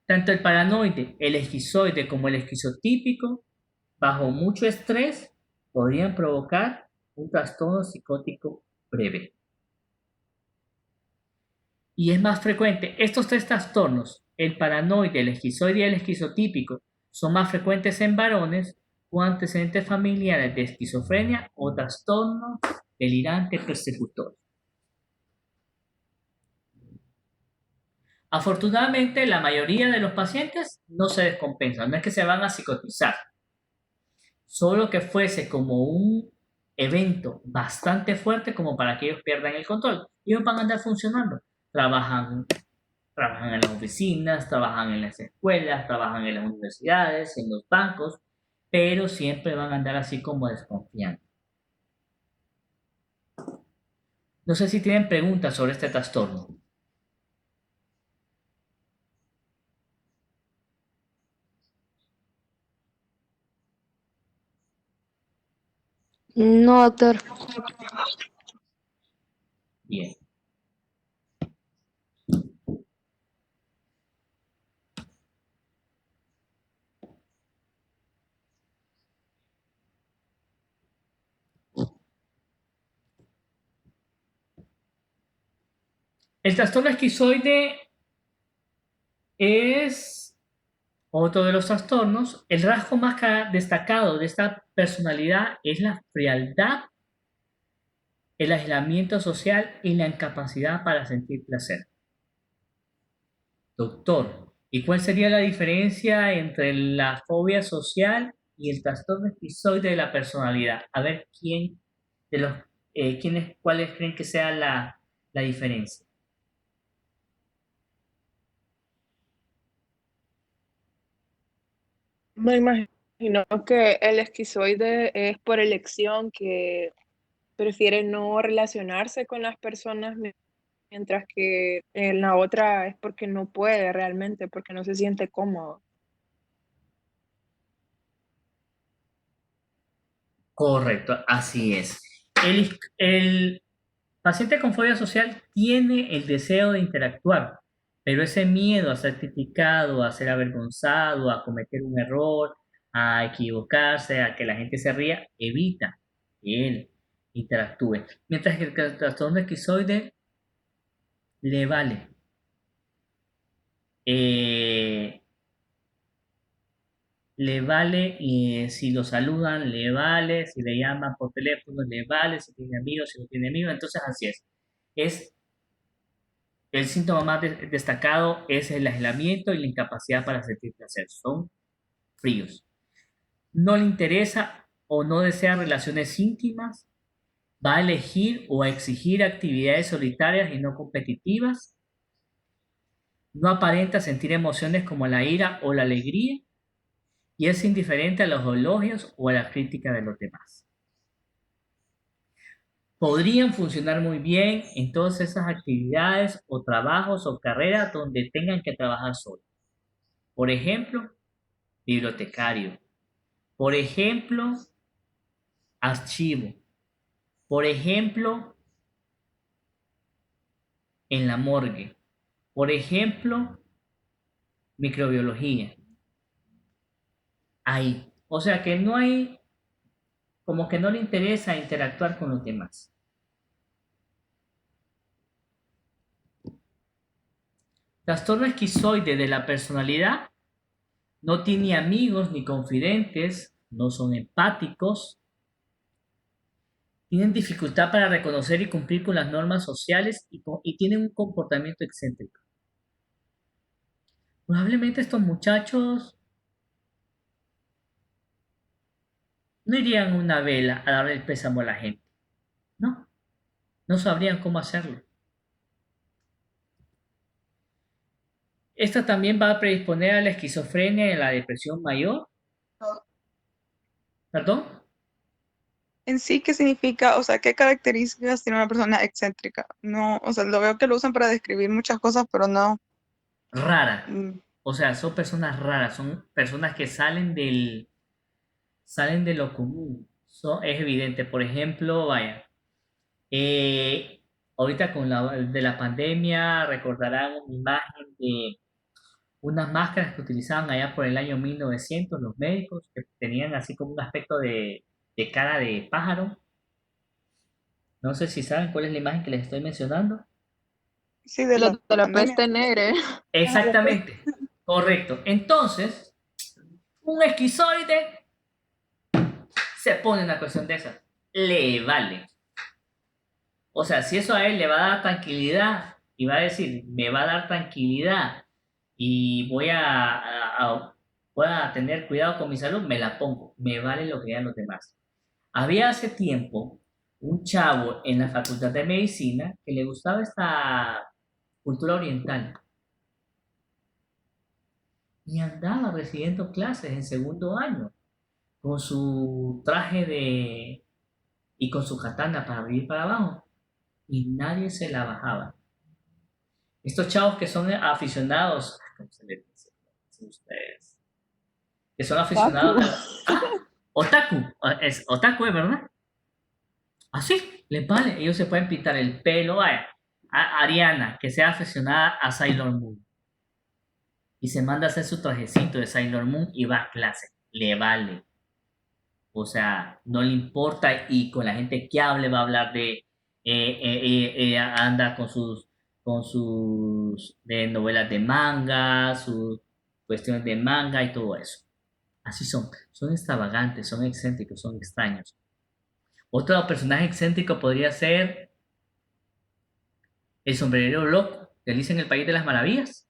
Tanto el paranoide, el esquizoide como el esquizotípico, bajo mucho estrés, podrían provocar un trastorno psicótico breve. Y es más frecuente, estos tres trastornos, el paranoide, el esquizoide y el esquizotípico, son más frecuentes en varones con antecedentes familiares de esquizofrenia o trastorno delirante persecutor. Afortunadamente, la mayoría de los pacientes no se descompensan, no es que se van a psicotizar, solo que fuese como un evento bastante fuerte como para que ellos pierdan el control. Ellos van a andar funcionando, trabajan en las oficinas, trabajan en las escuelas, trabajan en las universidades, en los bancos, pero siempre van a andar así como desconfiando. No sé si tienen preguntas sobre este trastorno. No, doctor. Bien. El trastorno esquizoide es otro de los trastornos. El rasgo más destacado de esta personalidad es la frialdad, el aislamiento social y la incapacidad para sentir placer. Doctor, ¿y cuál sería la diferencia entre la fobia social y el trastorno esquizoide de la personalidad? A ver, ¿quién de los cuáles creen que sea la diferencia? Me imagino que el esquizoide es por elección, que prefiere no relacionarse con las personas, mientras que en la otra es porque no puede realmente, porque no se siente cómodo. Correcto, así es. El paciente con fobia social tiene el deseo de interactuar, pero ese miedo a ser criticado, a ser avergonzado, a cometer un error, a equivocarse, a que la gente se ría, evita que él interactúe. Mientras que el trastorno esquizoide le vale. le vale si lo saludan, le vale, si le llaman por teléfono, le vale, si tiene amigos, si no tiene amigos, entonces así es. El síntoma más destacado es el aislamiento y la incapacidad para sentir placer. Son fríos. No le interesa o no desea relaciones íntimas. Va a elegir o a exigir actividades solitarias y no competitivas. No aparenta sentir emociones como la ira o la alegría. Y es indiferente a los elogios o a la crítica de los demás. Podrían funcionar muy bien en todas esas actividades o trabajos o carreras donde tengan que trabajar solos. Por ejemplo, bibliotecario. Por ejemplo, archivo. Por ejemplo, en la morgue. Por ejemplo, microbiología. Ahí. O sea que no hay, como que no le interesa interactuar con los demás. Trastorno esquizoide de la personalidad. No tiene amigos ni confidentes, no son empáticos, tienen dificultad para reconocer y cumplir con las normas sociales y tienen un comportamiento excéntrico. Probablemente estos muchachos no irían a una vela a darle el pésamo a la gente, no, no sabrían cómo hacerlo. Esta también va a predisponer a la esquizofrenia y a la depresión mayor. ¿Perdón? En sí, ¿qué significa? O sea, ¿qué características tiene una persona excéntrica? No, o sea, lo veo que lo usan para describir muchas cosas, pero no. Rara. mm, O sea, son personas raras, son personas que salen de lo común. Es evidente. Por ejemplo, vaya, ahorita con de la pandemia recordarán una imagen de unas máscaras que utilizaban allá por el año 1900 los médicos, que tenían así como un aspecto de cara de pájaro. No sé si saben cuál es la imagen que les estoy mencionando. Sí, de Los la de la pandemia. peste negra. Exactamente, correcto. Entonces, un esquizoide se pone una cuestión de esa. Le vale. O sea, si eso a él le va a dar tranquilidad y va a decir, me va a dar tranquilidad y voy a tener cuidado con mi salud, me la pongo. Me vale lo que digan los demás. Había hace tiempo un chavo en la Facultad de Medicina que le gustaba esta cultura oriental y andaba recibiendo clases en segundo año con su traje y con su katana para arriba y para abajo y nadie se la bajaba. Estos chavos que son aficionados, ¿cómo se les dice? Sí, ustedes, que son aficionados otaku, es otaku, ¿es verdad? Así, les vale, ellos se pueden pintar el pelo, vaya, a Ariana, que sea aficionada a Sailor Moon, y se manda a hacer su trajecito de Sailor Moon y va a clase, le vale, o sea, no le importa y con la gente que hable va a hablar anda con sus novelas de manga, sus cuestiones de manga y todo eso. Así son extravagantes, son excéntricos, son extraños. Otro personaje excéntrico podría ser el sombrerero loco de Alicia en el País de las Maravillas.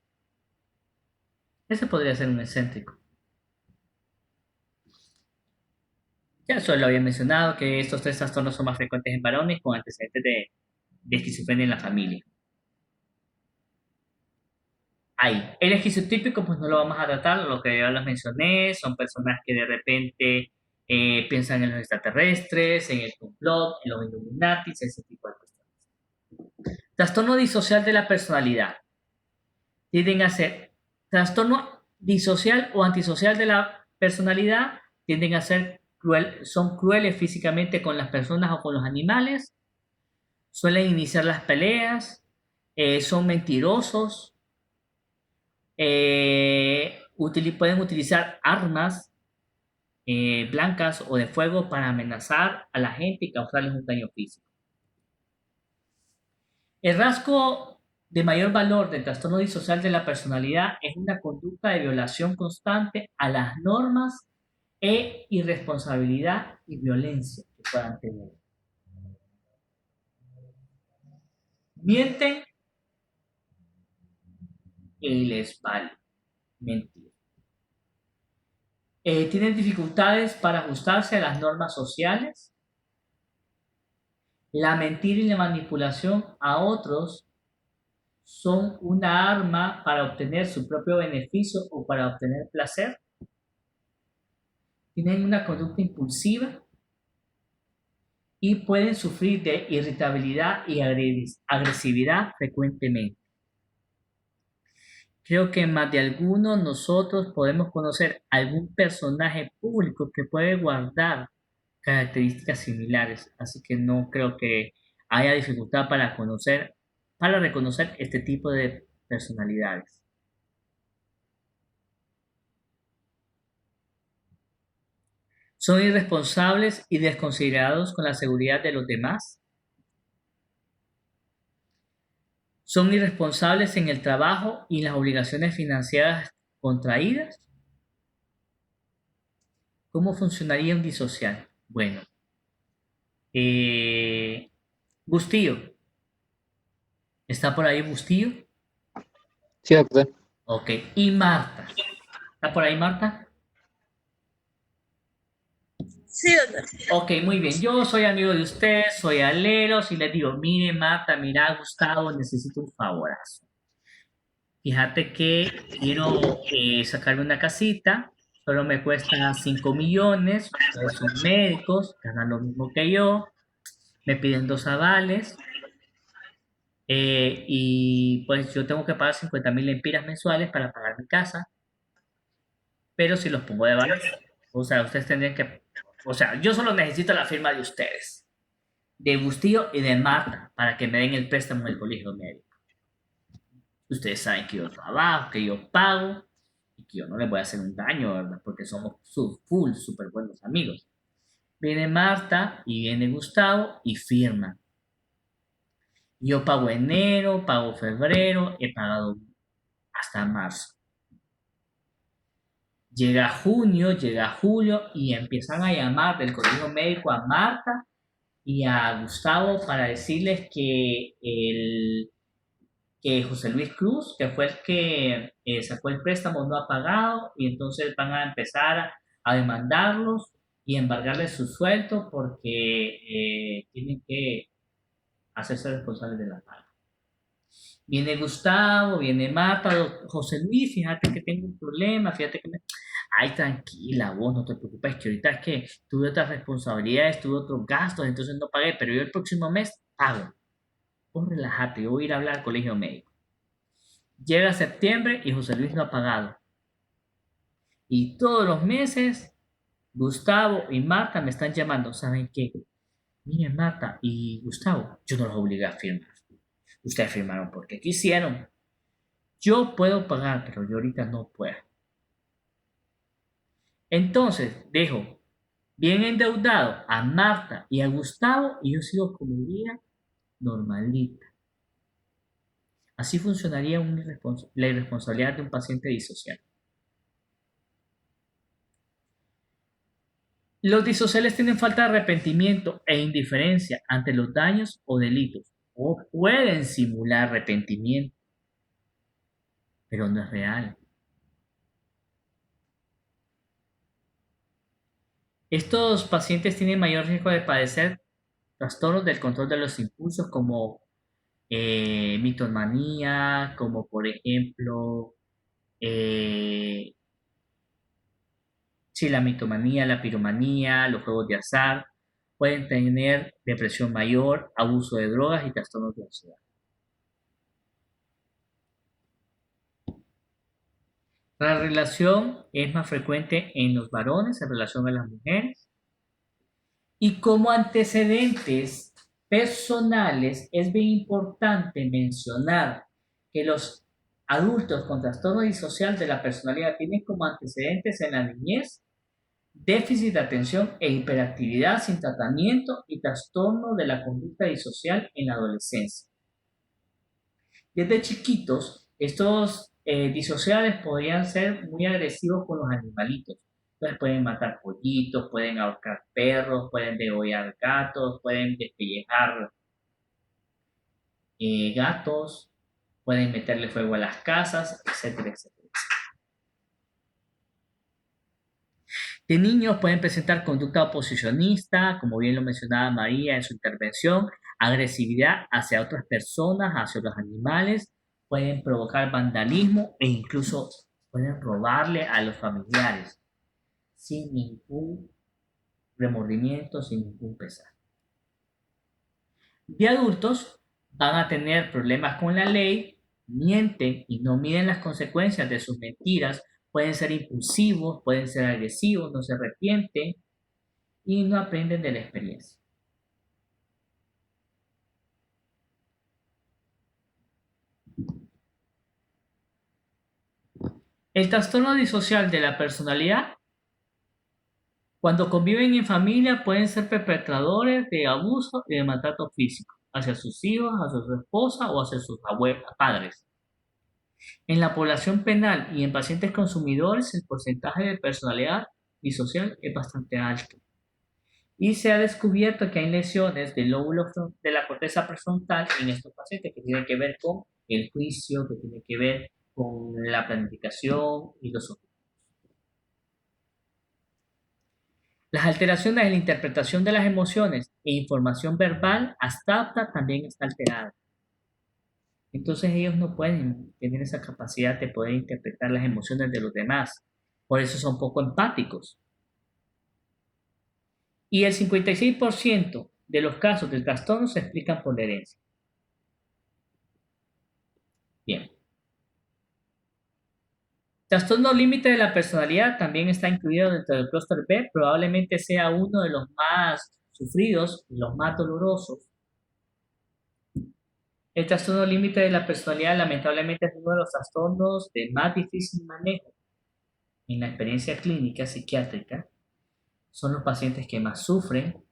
Ese podría ser un excéntrico. Ya solo había mencionado que estos tres trastornos son más frecuentes en varones con antecedentes de esquizofrenia en la familia. Ahí. El esquizotípico, pues no lo vamos a tratar, lo que ya les mencioné, son personas que de repente piensan en los extraterrestres, en el complot, en los Illuminatis, ese tipo de cuestiones. Trastorno disocial de la personalidad. Tienden a ser trastorno disocial o antisocial de la personalidad, tienden a ser son crueles físicamente con las personas o con los animales, suelen iniciar las peleas, son mentirosos, pueden utilizar armas blancas o de fuego para amenazar a la gente y causarles un daño físico. El rasgo de mayor valor del trastorno disocial de la personalidad es una conducta de violación constante a las normas e irresponsabilidad y violencia que puedan tener. Mienten y les vale mentir. Tienen dificultades para ajustarse a las normas sociales. La mentira y la manipulación a otros son una arma para obtener su propio beneficio o para obtener placer. Tienen una conducta impulsiva y pueden sufrir de irritabilidad y agresividad frecuentemente. Creo que más de alguno nosotros podemos conocer algún personaje público que puede guardar características similares, así que no creo que haya dificultad para reconocer este tipo de personalidades. Son irresponsables y desconsiderados con la seguridad de los demás. Son irresponsables en el trabajo y las obligaciones financieras contraídas. ¿Cómo funcionaría un disocial? Bueno, Bustillo. ¿Está por ahí Bustillo? Sí, doctor. Ok. ¿Y Marta? ¿Está por ahí Marta? Sí, doctor. Ok, muy bien. Yo soy amigo de usted, soy Aleros y les digo, mire Marta, mira Gustavo, necesito un favorazo. Fíjate que quiero sacarme una casita, solo me cuesta 5 millones, ustedes son médicos, ganan lo mismo que yo, me piden 2 avales y pues yo tengo que pagar 50.000 lempiras mensuales para pagar mi casa, pero si los pongo de avales, o sea, ustedes tendrían que, o sea, yo solo necesito la firma de ustedes, de Bustillo y de Marta, para que me den el préstamo del colegio médico. Ustedes saben que yo trabajo, que yo pago y que yo no les voy a hacer un daño, ¿verdad? Porque somos súper buenos amigos. Viene Marta y viene Gustavo y firman. Yo pago enero, pago febrero, he pagado hasta marzo. Llega junio, llega julio y empiezan a llamar del colegio médico a Marta y a Gustavo para decirles que José Luis Cruz, que fue el que sacó el préstamo, no ha pagado y entonces van a empezar a demandarlos y embargarles su sueldo porque tienen que hacerse responsables de la paga. Viene Gustavo, viene Marta, José Luis, fíjate que tengo un problema, fíjate que Ay, tranquila, vos no te preocupes, que ahorita es que tuve otras responsabilidades, tuve otros gastos, entonces no pagué, pero yo el próximo mes pago. Vos relájate, yo voy a ir a hablar al colegio médico. Llega septiembre y José Luis no ha pagado. Y todos los meses, Gustavo y Marta me están llamando. ¿Saben qué? Miren, Marta y Gustavo, yo no los obligué a firmar. Ustedes firmaron porque quisieron. Yo puedo pagar, pero yo ahorita no puedo. Entonces, dejo bien endeudado a Marta y a Gustavo y yo sigo con mi vida normalita. Así funcionaría la irresponsabilidad de un paciente disocial. Los disociales tienen falta de arrepentimiento e indiferencia ante los daños o delitos, o pueden simular arrepentimiento, pero no es real. Estos pacientes tienen mayor riesgo de padecer trastornos del control de los impulsos como mitomanía, como por ejemplo la mitomanía, la piromanía, los juegos de azar. Pueden tener depresión mayor, abuso de drogas y trastornos de ansiedad. La relación es más frecuente en los varones en relación a las mujeres. Y como antecedentes personales es bien importante mencionar que los adultos con trastorno disocial de la personalidad tienen como antecedentes en la niñez déficit de atención e hiperactividad sin tratamiento y trastorno de la conducta disocial en la adolescencia. Desde chiquitos, estos disociales podrían ser muy agresivos con los animalitos. Entonces pueden matar pollitos, pueden ahorcar perros, pueden degollar gatos, pueden despellejar gatos, pueden meterle fuego a las casas, etcétera, etcétera. De niños pueden presentar conducta oposicionista, como bien lo mencionaba María en su intervención, agresividad hacia otras personas, hacia los animales, pueden provocar vandalismo e incluso pueden robarle a los familiares sin ningún remordimiento, sin ningún pesar. De adultos van a tener problemas con la ley, mienten y no miden las consecuencias de sus mentiras, pueden ser impulsivos, pueden ser agresivos, no se arrepienten y no aprenden de la experiencia. El trastorno disocial de la personalidad, cuando conviven en familia, pueden ser perpetradores de abuso y de maltrato físico hacia sus hijos, hacia su esposa o hacia sus padres. En la población penal y en pacientes consumidores, el porcentaje de personalidad disocial es bastante alto. Y se ha descubierto que hay lesiones del lóbulo de la corteza prefrontal en estos pacientes que tienen que ver con el juicio, que tienen que ver con la planificación y los objetivos. Las alteraciones en la interpretación de las emociones e información verbal abstracta también está alterada. Entonces ellos no pueden tener esa capacidad de poder interpretar las emociones de los demás. Por eso son poco empáticos. Y el 56% de los casos del trastorno se explican por la herencia. Bien. Trastorno límite de la personalidad también está incluido dentro del clúster B. Probablemente sea uno de los más sufridos y los más dolorosos. El trastorno límite de la personalidad lamentablemente es uno de los trastornos de más difícil manejo en la experiencia clínica psiquiátrica. Son los pacientes que más sufren,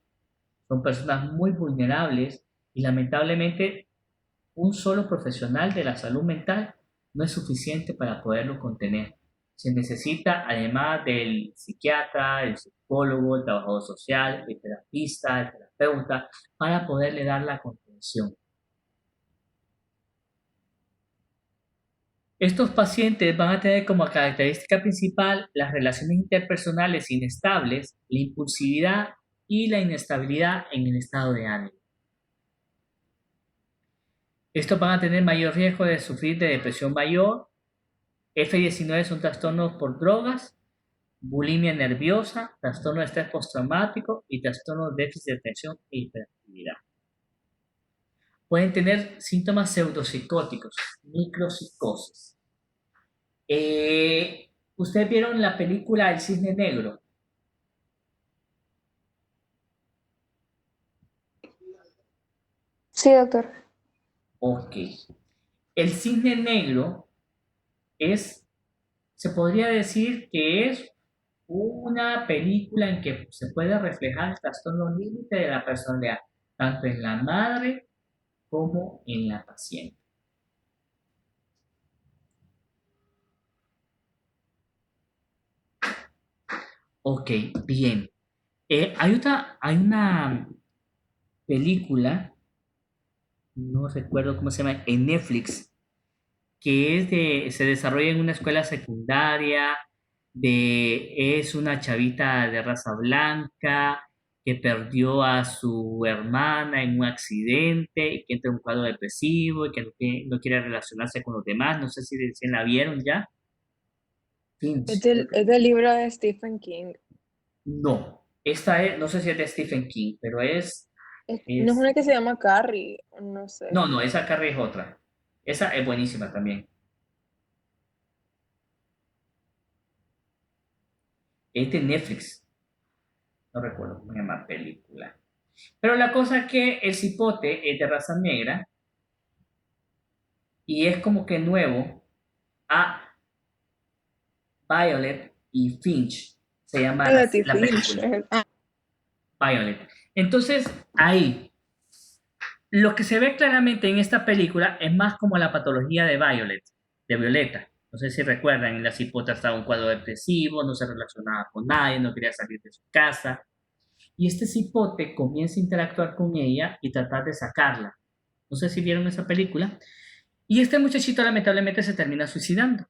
son personas muy vulnerables y lamentablemente un solo profesional de la salud mental no es suficiente para poderlo contener. Se necesita, además del psiquiatra, el psicólogo, el trabajador social, el terapista, el terapeuta, para poderle dar la contención. Estos pacientes van a tener como característica principal las relaciones interpersonales inestables, la impulsividad y la inestabilidad en el estado de ánimo. Estos van a tener mayor riesgo de sufrir de depresión mayor. F19 son trastornos por drogas, bulimia nerviosa, trastorno de estrés postraumático y trastorno de déficit de atención e hiperactividad. Pueden tener síntomas pseudopsicóticos, micropsicosis. ¿Ustedes vieron la película El Cisne Negro? Sí, doctor. Ok. El Cisne Negro se podría decir que es una película en que se puede reflejar el trastorno límite de la personalidad, tanto en la madre como en la paciente. Ok, bien. Hay una película, no recuerdo cómo se llama, en Netflix, que se desarrolla en una escuela secundaria, es una chavita de raza blanca que perdió a su hermana en un accidente y que entra en un cuadro depresivo y que no quiere relacionarse con los demás. No sé si la vieron ya. Es del libro de Stephen King. No, esta es, no sé si es de Stephen King, pero No es una que se llama Carrie, no sé. No, esa Carrie es otra. Esa es buenísima también. Es de Netflix. No recuerdo cómo se llama la película. Pero la cosa es que el cipote es de raza negra y es como que nuevo a Violet y Finch. Se llama la película. Violet. Entonces, ahí Lo que se ve claramente en esta película es más como la patología de Violeta. No sé si recuerdan, la cipota estaba en un cuadro depresivo, no se relacionaba con nadie, no quería salir de su casa. Y este cipote comienza a interactuar con ella y tratar de sacarla. No sé si vieron esa película. Y este muchachito lamentablemente se termina suicidando.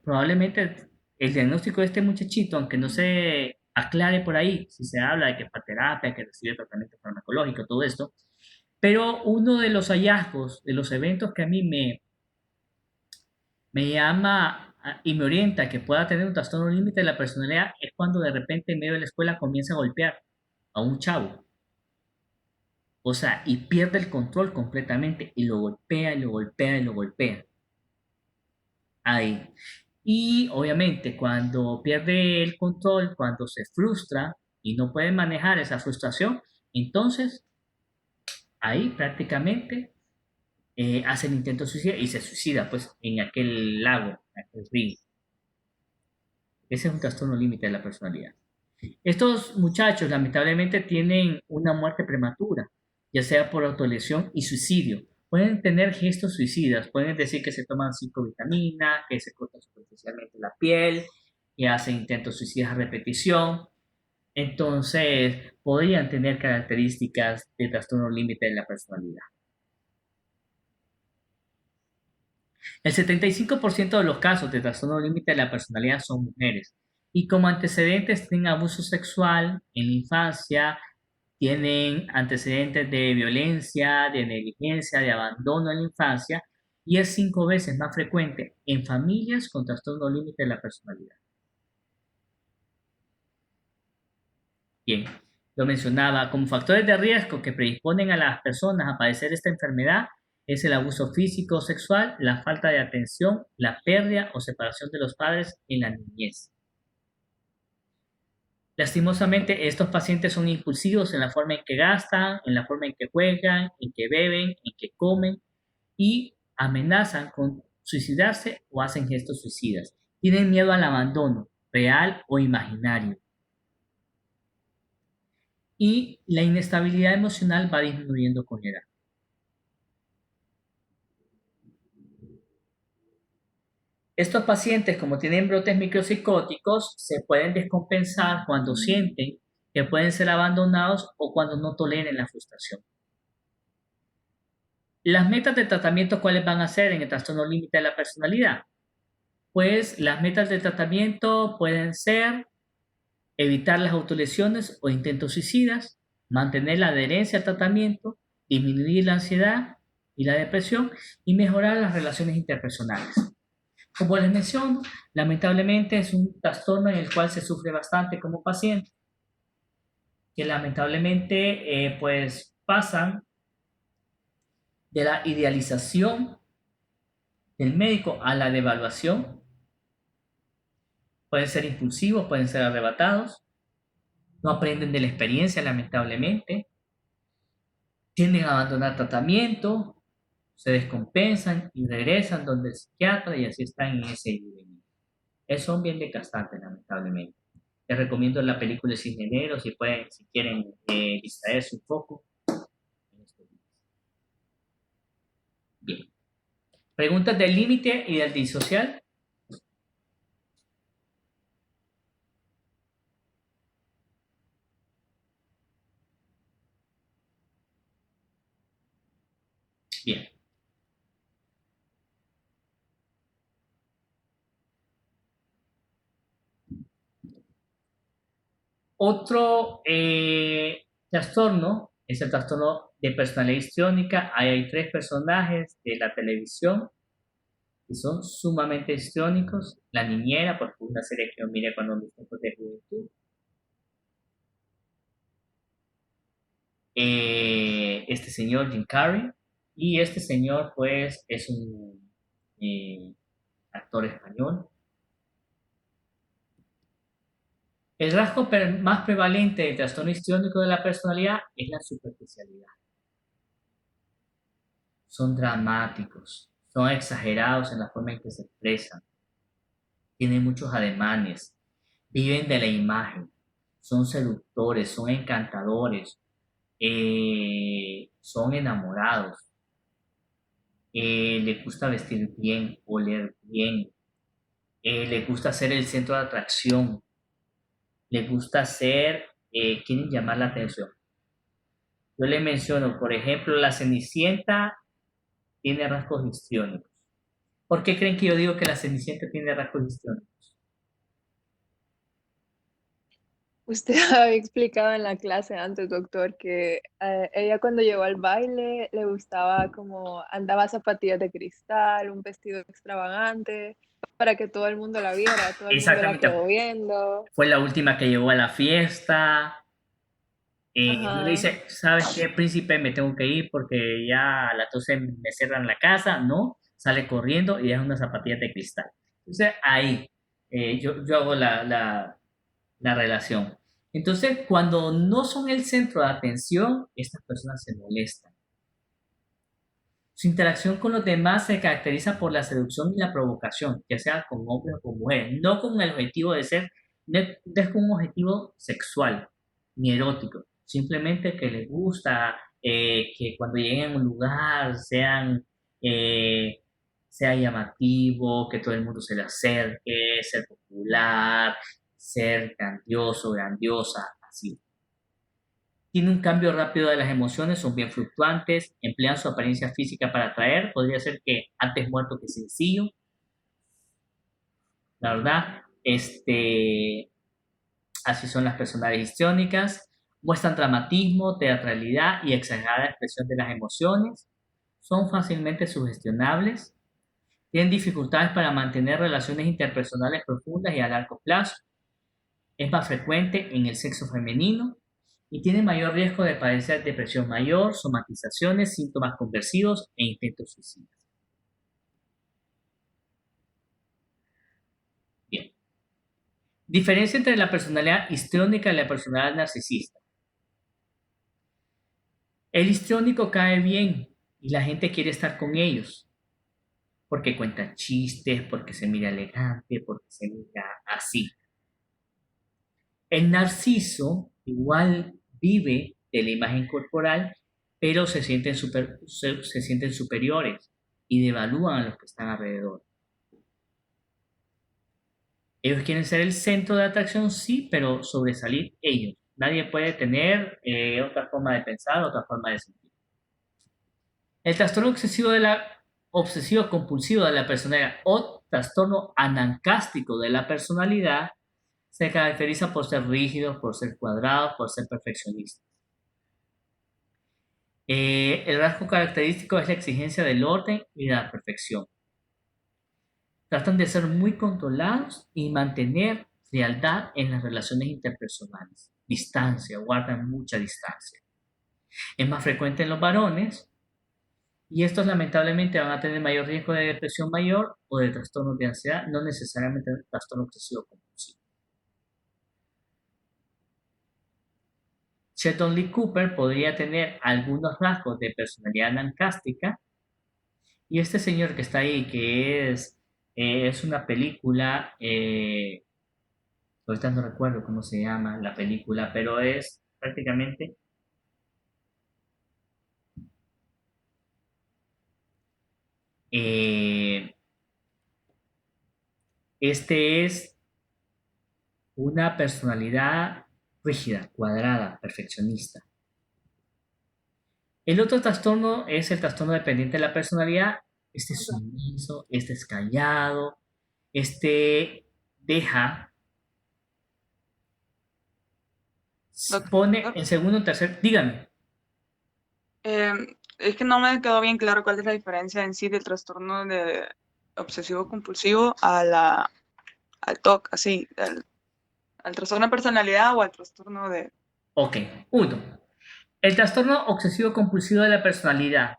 Probablemente el diagnóstico de este muchachito, aunque no se aclare por ahí, si se habla de que para terapia, que recibe tratamiento farmacológico, todo esto, pero uno de los hallazgos, de los eventos que a mí me llama y me orienta que pueda tener un trastorno límite de la personalidad es cuando de repente en medio de la escuela comienza a golpear a un chavo. O sea, y pierde el control completamente y lo golpea y lo golpea y lo golpea. Ahí. Y obviamente cuando pierde el control, cuando se frustra y no puede manejar esa frustración, entonces ahí prácticamente hace el intento de suicida y se suicida pues en aquel lago, en aquel río. Ese es un trastorno límite de la personalidad. Estos muchachos lamentablemente tienen una muerte prematura, ya sea por autolesión y suicidio. Pueden tener gestos suicidas, pueden decir que se toman 5 vitaminas, que se cortan superficialmente la piel, que hacen intentos suicidas a repetición. Entonces, podrían tener características de trastorno límite de la personalidad. El 75% de los casos de trastorno límite de la personalidad son mujeres y como antecedentes tienen abuso sexual en la infancia, tienen antecedentes de violencia, de negligencia, de abandono en la infancia y es 5 veces más frecuente en familias con trastorno límite de la personalidad. Bien, lo mencionaba, como factores de riesgo que predisponen a las personas a padecer esta enfermedad es el abuso físico o sexual, la falta de atención, la pérdida o separación de los padres en la niñez. Lastimosamente, estos pacientes son impulsivos en la forma en que gastan, en la forma en que juegan, en que beben, en que comen y amenazan con suicidarse o hacen gestos suicidas. Tienen miedo al abandono, real o imaginario. Y la inestabilidad emocional va disminuyendo con la edad. Estos pacientes, como tienen brotes micropsicóticos, se pueden descompensar cuando sienten que pueden ser abandonados o cuando no toleren la frustración. Las metas de tratamiento, ¿cuáles van a ser en el trastorno límite de la personalidad? Pues las metas de tratamiento pueden ser evitar las autolesiones o intentos suicidas, mantener la adherencia al tratamiento, disminuir la ansiedad y la depresión y mejorar las relaciones interpersonales. Como les menciono, lamentablemente es un trastorno en el cual se sufre bastante como paciente, que lamentablemente pues pasan de la idealización del médico a la devaluación. Pueden ser impulsivos, pueden ser arrebatados, no aprenden de la experiencia lamentablemente, tienden a abandonar tratamiento, se descompensan y regresan donde el psiquiatra y así están en ese nivel. Son bien desgastantes lamentablemente. Les recomiendo la película Sin Dinero si quieren distraerse un poco. Bien. Preguntas del límite y del disocial. Bien. Otro trastorno es el trastorno de personalidad histriónica. Hay 3 personajes de la televisión que son sumamente histriónicos. La niñera, porque una serie que yo miré cuando mis tiempos de juventud. Este señor Jim Carrey. Y este señor, pues, es un actor español. El rasgo más prevalente del trastorno histriónico de la personalidad es la superficialidad. Son dramáticos, son exagerados en la forma en que se expresan, tienen muchos ademanes, viven de la imagen, son seductores, son encantadores, son enamorados, les gusta vestir bien, oler bien, les gusta ser el centro de atracción, les gusta ser, quieren llamar la atención. Yo le menciono, por ejemplo, la Cenicienta tiene rasgos histriónicos. ¿Por qué creen que yo digo que la Cenicienta tiene rasgos histriónicos? Usted había explicado en la clase antes, doctor, que ella cuando llegó al baile le gustaba como andaba zapatillas de cristal, un vestido extravagante, para que todo el mundo la viera, todo el mundo la Exactamente. quedó viendo. Fue la última que llegó a la fiesta. No le Ajá. dice, ¿sabes qué, príncipe? Me tengo que ir porque ya a las 12 me cierran la casa. No, sale corriendo y deja unas zapatillas de cristal. Entonces ahí yo hago la relación. Entonces, cuando no son el centro de atención, estas personas se molestan. Su interacción con los demás se caracteriza por la seducción y la provocación, ya sea con hombres o con mujeres, no con el objetivo de ser, no es con un objetivo sexual ni erótico, simplemente que les gusta que cuando lleguen a un lugar sea llamativo, que todo el mundo se le acerque, ser popular, ser grandioso, grandiosa, así. Tiene un cambio rápido de las emociones, son bien fluctuantes, emplean su apariencia física para atraer, podría ser que antes muerto que sencillo, la verdad. Así son las personalidades histriónicas, muestran dramatismo, teatralidad y exagerada expresión de las emociones, son fácilmente sugestionables, tienen dificultades para mantener relaciones interpersonales profundas y a largo plazo, es más frecuente en el sexo femenino y tiene mayor riesgo de padecer depresión mayor, somatizaciones, síntomas conversivos e intentos suicidas. Bien. Diferencia entre la personalidad histriónica y la personalidad narcisista. El histriónico cae bien y la gente quiere estar con ellos porque cuenta chistes, porque se mira elegante, porque se mira así. El narciso igual vive de la imagen corporal, pero se sienten superiores y devalúan a los que están alrededor. Ellos quieren ser el centro de atracción, sí, pero sobresalir ellos. Nadie puede tener otra forma de pensar, otra forma de sentir. El trastorno obsesivo compulsivo de la personalidad o trastorno anancástico de la personalidad se caracteriza por ser rígidos, por ser cuadrados, por ser perfeccionistas. El rasgo característico es la exigencia del orden y de la perfección. Tratan de ser muy controlados y mantener frialdad en las relaciones interpersonales. Distancia, guardan mucha distancia. Es más frecuente en los varones y estos lamentablemente van a tener mayor riesgo de depresión mayor o de trastornos de ansiedad, no necesariamente trastorno obsesivo compulsivo. Sheldon Lee Cooper podría tener algunos rasgos de personalidad anancástica y este señor que está ahí, que es una película, ahorita no recuerdo cómo se llama la película, pero es prácticamente este es una personalidad rígida, cuadrada, perfeccionista. El otro trastorno es el trastorno dependiente de la personalidad. Este es sumiso, este es callado, este deja, pone en segundo o tercer, dígame. Es que no me quedó bien claro cuál es la diferencia en sí del trastorno de obsesivo compulsivo al TOC, así, al trastorno de personalidad o al trastorno de... Ok, 1. El trastorno obsesivo compulsivo de la personalidad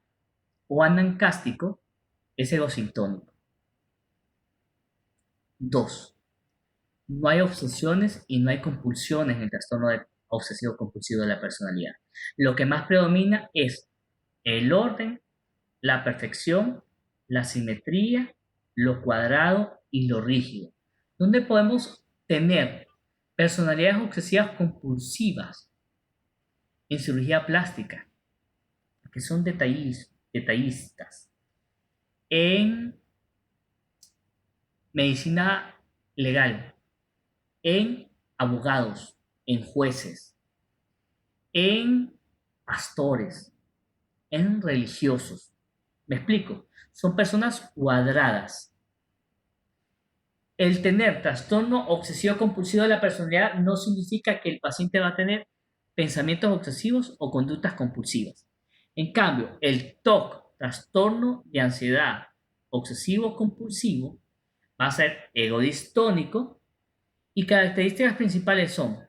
o anancástico es egosintónico. 2. No hay obsesiones y no hay compulsiones en el trastorno obsesivo compulsivo de la personalidad. Lo que más predomina es el orden, la perfección, la simetría, lo cuadrado y lo rígido. ¿Dónde podemos tener personalidades obsesivas compulsivas? en cirugía plástica, que son detallistas, en medicina legal, en abogados, en jueces, en pastores, en religiosos. ¿Me explico? Son personas cuadradas. El tener trastorno obsesivo compulsivo de la personalidad no significa que el paciente va a tener pensamientos obsesivos o conductas compulsivas. En cambio, el TOC, trastorno de ansiedad obsesivo compulsivo, va a ser egodistónico y características principales son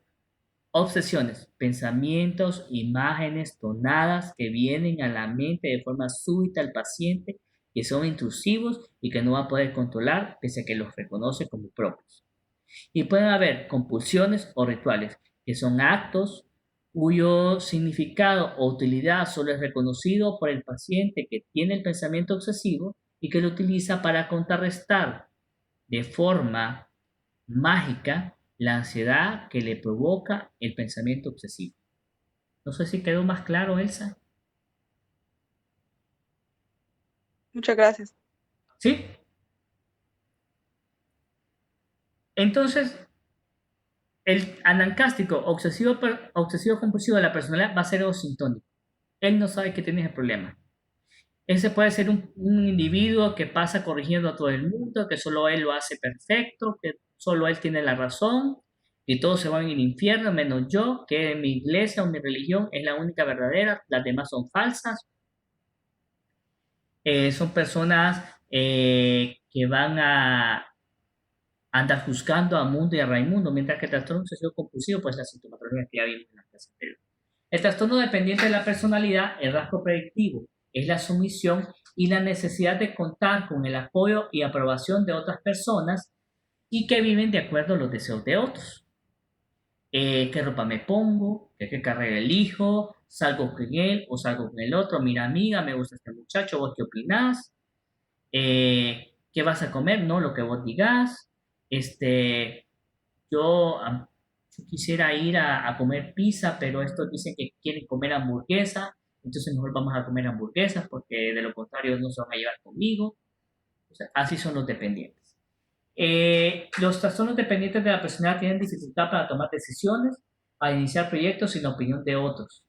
obsesiones, pensamientos, imágenes tonadas que vienen a la mente de forma súbita al paciente, que son intrusivos y que no va a poder controlar pese a que los reconoce como propios. Y pueden haber compulsiones o rituales, que son actos cuyo significado o utilidad solo es reconocido por el paciente que tiene el pensamiento obsesivo y que lo utiliza para contrarrestar de forma mágica la ansiedad que le provoca el pensamiento obsesivo. No sé si quedó más claro, Elsa. Muchas gracias. ¿Sí? Entonces, el anancástico obsesivo compulsivo de la personalidad va a ser egosintónico. Él no sabe que tiene ese problema. Ese puede ser un individuo que pasa corrigiendo a todo el mundo, que solo él lo hace perfecto, que solo él tiene la razón, y todos se van en el infierno, menos yo, que mi iglesia o mi religión es la única verdadera, las demás son falsas. Son personas que van a andar juzgando a Mundo y a Raimundo, mientras que el trastorno obsesivo compulsivo, pues la sintomatología que ya vimos en la clase anterior. El trastorno dependiente de la personalidad, el rasgo predictivo, es la sumisión y la necesidad de contar con el apoyo y aprobación de otras personas y que viven de acuerdo a los deseos de otros. ¿Qué ropa me pongo? ¿Qué carrera elijo? ¿Salgo con él o salgo con el otro? Mira, amiga, me gusta este muchacho, ¿vos qué opinás? ¿Qué vas a comer? No, lo que vos digas. Yo, yo quisiera ir a comer pizza, pero estos dicen que quieren comer hamburguesa, entonces mejor vamos a comer hamburguesas porque de lo contrario no se van a llevar conmigo. O sea, así son los dependientes. Los trastornos dependientes de la personalidad tienen dificultad para tomar decisiones, para iniciar proyectos sin la opinión de otros.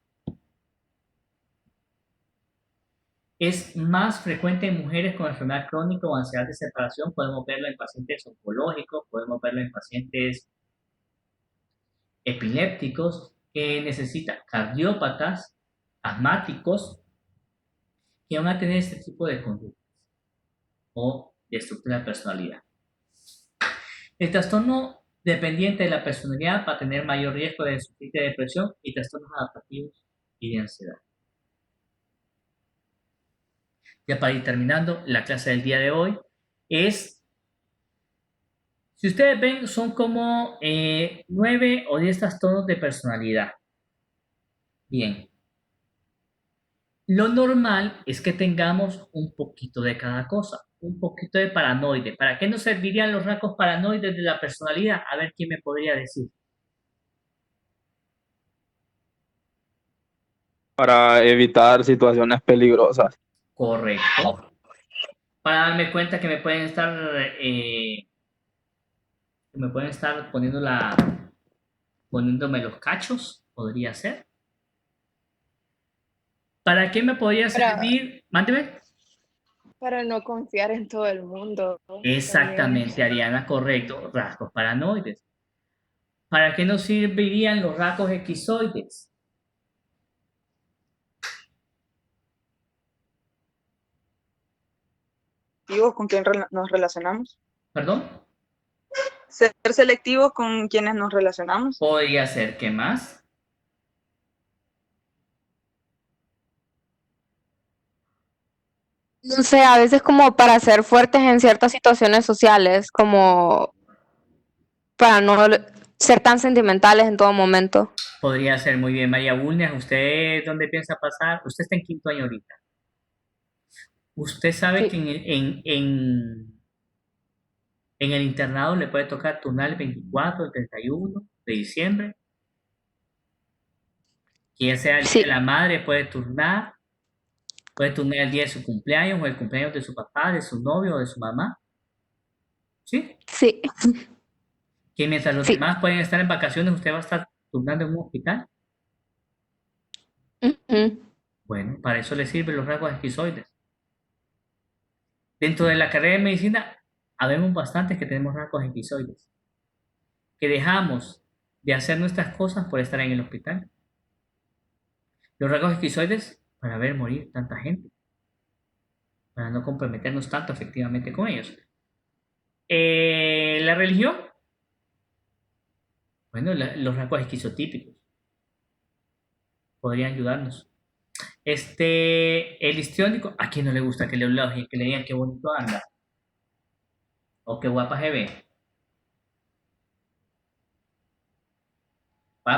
Es más frecuente en mujeres con enfermedad crónica o ansiedad de separación. Podemos verlo en pacientes oncológicos, podemos verlo en pacientes epilépticos que necesitan cardiópatas, asmáticos, que van a tener este tipo de conductas o de estructura de personalidad. El trastorno dependiente de la personalidad va a tener mayor riesgo de sufrir de depresión y trastornos adaptativos y de ansiedad. Ya para ir terminando, la clase del día de hoy es, si ustedes ven, son como 9 o 10 trastornos de personalidad. Bien. Lo normal es que tengamos un poquito de cada cosa, un poquito de paranoide. ¿Para qué nos servirían los rasgos paranoides de la personalidad? A ver quién me podría decir. Para evitar situaciones peligrosas. Correcto. Para darme cuenta que me pueden estar poniéndome los cachos, podría ser. ¿Para qué me podría servir? Mándeme. Para no confiar en todo el mundo. Exactamente, También. Ariana, correcto. Rasgos paranoides. ¿Para qué nos servirían los rasgos esquizoides? ¿Con quién nos relacionamos? ¿Perdón? Ser selectivos con quienes nos relacionamos. Podría ser, ¿qué más? No sé, a veces como para ser fuertes en ciertas situaciones sociales, como para no ser tan sentimentales en todo momento. Podría ser muy bien. María Bulnes, ¿usted dónde piensa pasar? Usted está en quinto año ahorita. Usted sabe Sí. que en el internado le puede tocar turnar el 24, el 31 de diciembre. Quien sea el día Sí. de la madre puede turnar el día de su cumpleaños o el cumpleaños de su papá, de su novio o de su mamá. ¿Sí? Sí, Que mientras los sí. demás pueden estar en vacaciones, usted va a estar turnando en un hospital. Ujú. Bueno, para eso le sirven los rasgos esquizoides. Dentro de la carrera de medicina, habemos bastantes que tenemos rasgos esquizoides. Que dejamos de hacer nuestras cosas por estar en el hospital. Los rasgos esquizoides para ver morir tanta gente. Para no comprometernos tanto efectivamente con ellos. La religión. Bueno, los rasgos esquizotípicos podrían ayudarnos. El histriónico, ¿a quién no le gusta que le elogien, que le digan qué bonito anda? O qué guapa se ve.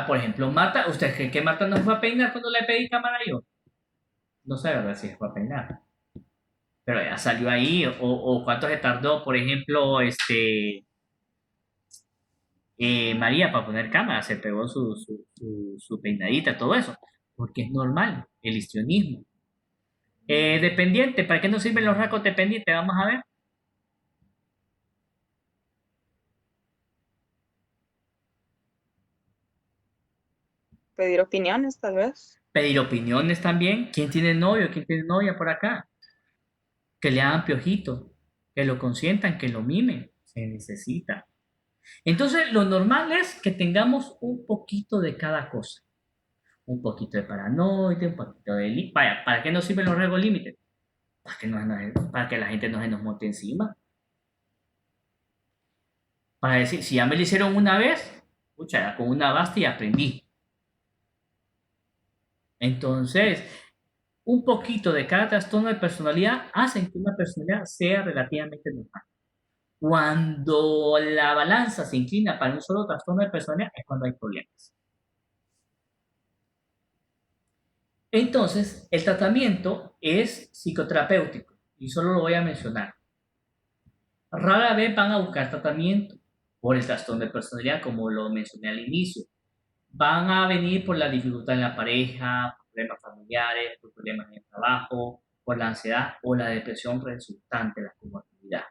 Por ejemplo, Marta, ¿usted cree que Marta no fue a peinar cuando le pedí cámara yo? No sé, ¿verdad? Si fue a peinar. Pero ya salió ahí, o cuánto se tardó, por ejemplo, María para poner cámara, se pegó su peinadita, todo eso, porque es normal, el histrionismo. Dependiente, ¿para qué nos sirven los rasgos dependientes? Vamos a ver. Pedir opiniones, tal vez. Pedir opiniones también. ¿Quién tiene novio? ¿Quién tiene novia por acá? Que le hagan piojito, que lo consientan, que lo mimen. Se necesita. Entonces, lo normal es que tengamos un poquito de cada cosa. Un poquito de paranoide, un poquito de... Vaya, ¿para qué nos sirven los rasgos límites? Para que la gente no se nos monte encima. Para decir, si ya me lo hicieron una vez, pucha, ya con una basta y aprendí. Entonces, un poquito de cada trastorno de personalidad hacen que una personalidad sea relativamente normal. Cuando la balanza se inclina para un solo trastorno de personalidad es cuando hay problemas. Entonces, el tratamiento es psicoterapéutico y solo lo voy a mencionar. Rara vez van a buscar tratamiento por el trastorno de personalidad, como lo mencioné al inicio. Van a venir por la dificultad en la pareja, por problemas familiares, por problemas en el trabajo, por la ansiedad o la depresión resultante de la comorbilidad.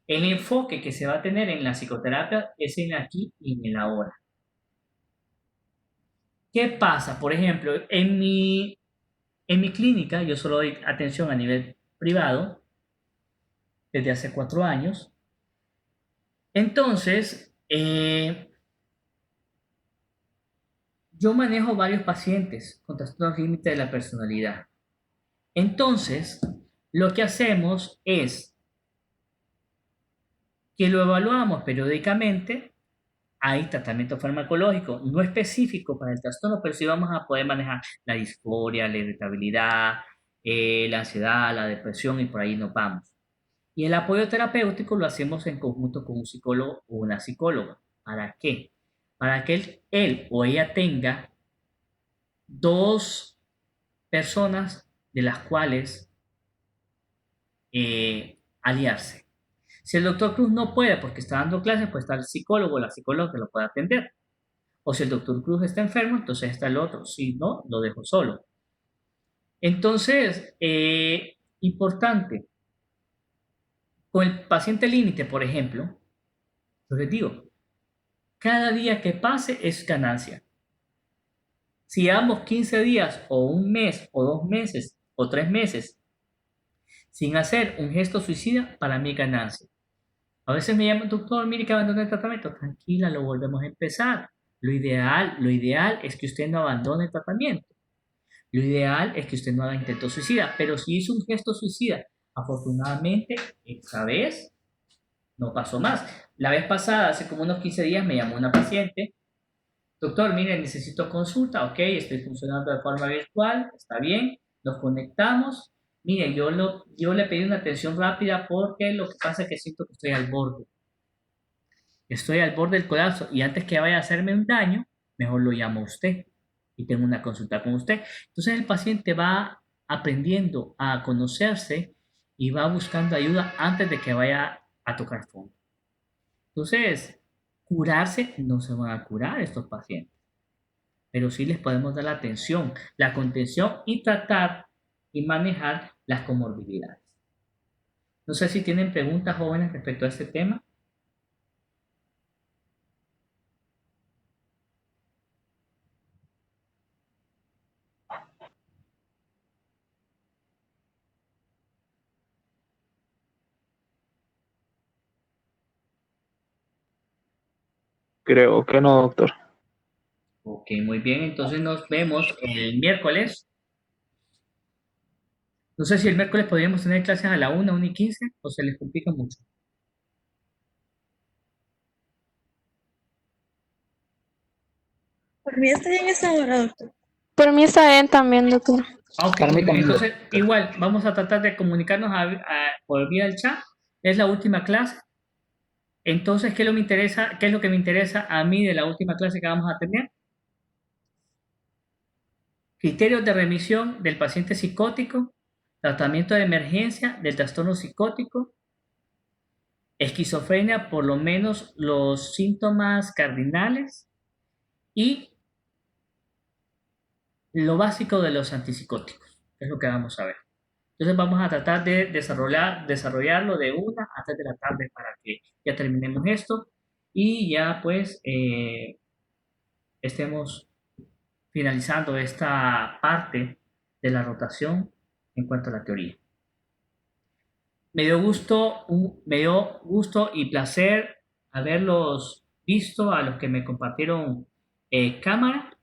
El enfoque que se va a tener en la psicoterapia es en el aquí y en el ahora. ¿Qué pasa? Por ejemplo, en mi clínica, yo solo doy atención a nivel privado desde hace 4 años. Entonces, yo manejo varios pacientes con trastornos límite de la personalidad. Entonces, lo que hacemos es que lo evaluamos periódicamente. Hay tratamiento farmacológico no específico para el trastorno, pero sí vamos a poder manejar la disforia, la irritabilidad, la ansiedad, la depresión y por ahí nos vamos. Y el apoyo terapéutico lo hacemos en conjunto con un psicólogo o una psicóloga. ¿Para qué? Para que él o ella tenga 2 personas de las cuales aliarse. Si el doctor Cruz no puede porque está dando clases, pues está el psicólogo o la psicóloga que lo puede atender. O si el doctor Cruz está enfermo, entonces está el otro. Si no, lo dejo solo. Entonces, importante, con el paciente límite, por ejemplo, yo les digo, cada día que pase es ganancia. Si llevamos 15 días o un mes o 2 meses o 3 meses sin hacer un gesto suicida, para mí es ganancia. A veces me llaman, doctor, mire que abandoné el tratamiento. Tranquila, lo volvemos a empezar. Lo ideal es que usted no abandone el tratamiento. Lo ideal es que usted no haga intento suicida. Pero si hizo un gesto suicida, afortunadamente, esta vez no pasó más. La vez pasada, hace como unos 15 días, me llamó una paciente. Doctor, mire, necesito consulta. Ok, estoy funcionando de forma virtual. Está bien, nos conectamos. Mire, yo le pedí una atención rápida porque lo que pasa es que siento que estoy al borde. Estoy al borde del colapso y antes que vaya a hacerme un daño, mejor lo llamo a usted y tengo una consulta con usted. Entonces el paciente va aprendiendo a conocerse y va buscando ayuda antes de que vaya a tocar fondo. Entonces, curarse no se van a curar estos pacientes. pero sí les podemos dar la atención, la contención y tratar y manejar las comorbilidades. No sé si tienen preguntas, jóvenes, respecto a este tema. Creo que no, doctor. Ok, muy bien. Entonces nos vemos el miércoles. No sé si el miércoles podríamos tener clases a la 1:15, o se les complica mucho. Por mí está bien esta hora, doctor. Por mí está bien también, doctor. Ok, Para mí muy bien. también, Entonces, doctor. igual, vamos a tratar de comunicarnos por vía del chat. Es la última clase. Entonces, ¿qué es lo que me interesa a mí de la última clase que vamos a tener? Criterios de remisión del paciente psicótico, tratamiento de emergencia del trastorno psicótico, esquizofrenia, por lo menos los síntomas cardinales y lo básico de los antipsicóticos, que es lo que vamos a ver. Entonces vamos a tratar de desarrollarlo de 1 a 3 de la tarde para que ya terminemos esto y ya pues estemos finalizando esta parte de la rotación en cuanto a la teoría. Me dio gusto y placer haberlos visto a los que me compartieron cámara.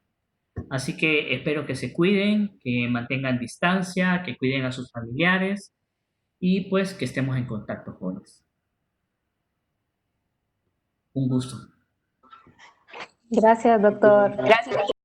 Así que espero que se cuiden, que mantengan distancia, que cuiden a sus familiares y pues que estemos en contacto, jóvenes. Un gusto. Gracias, doctor. Gracias.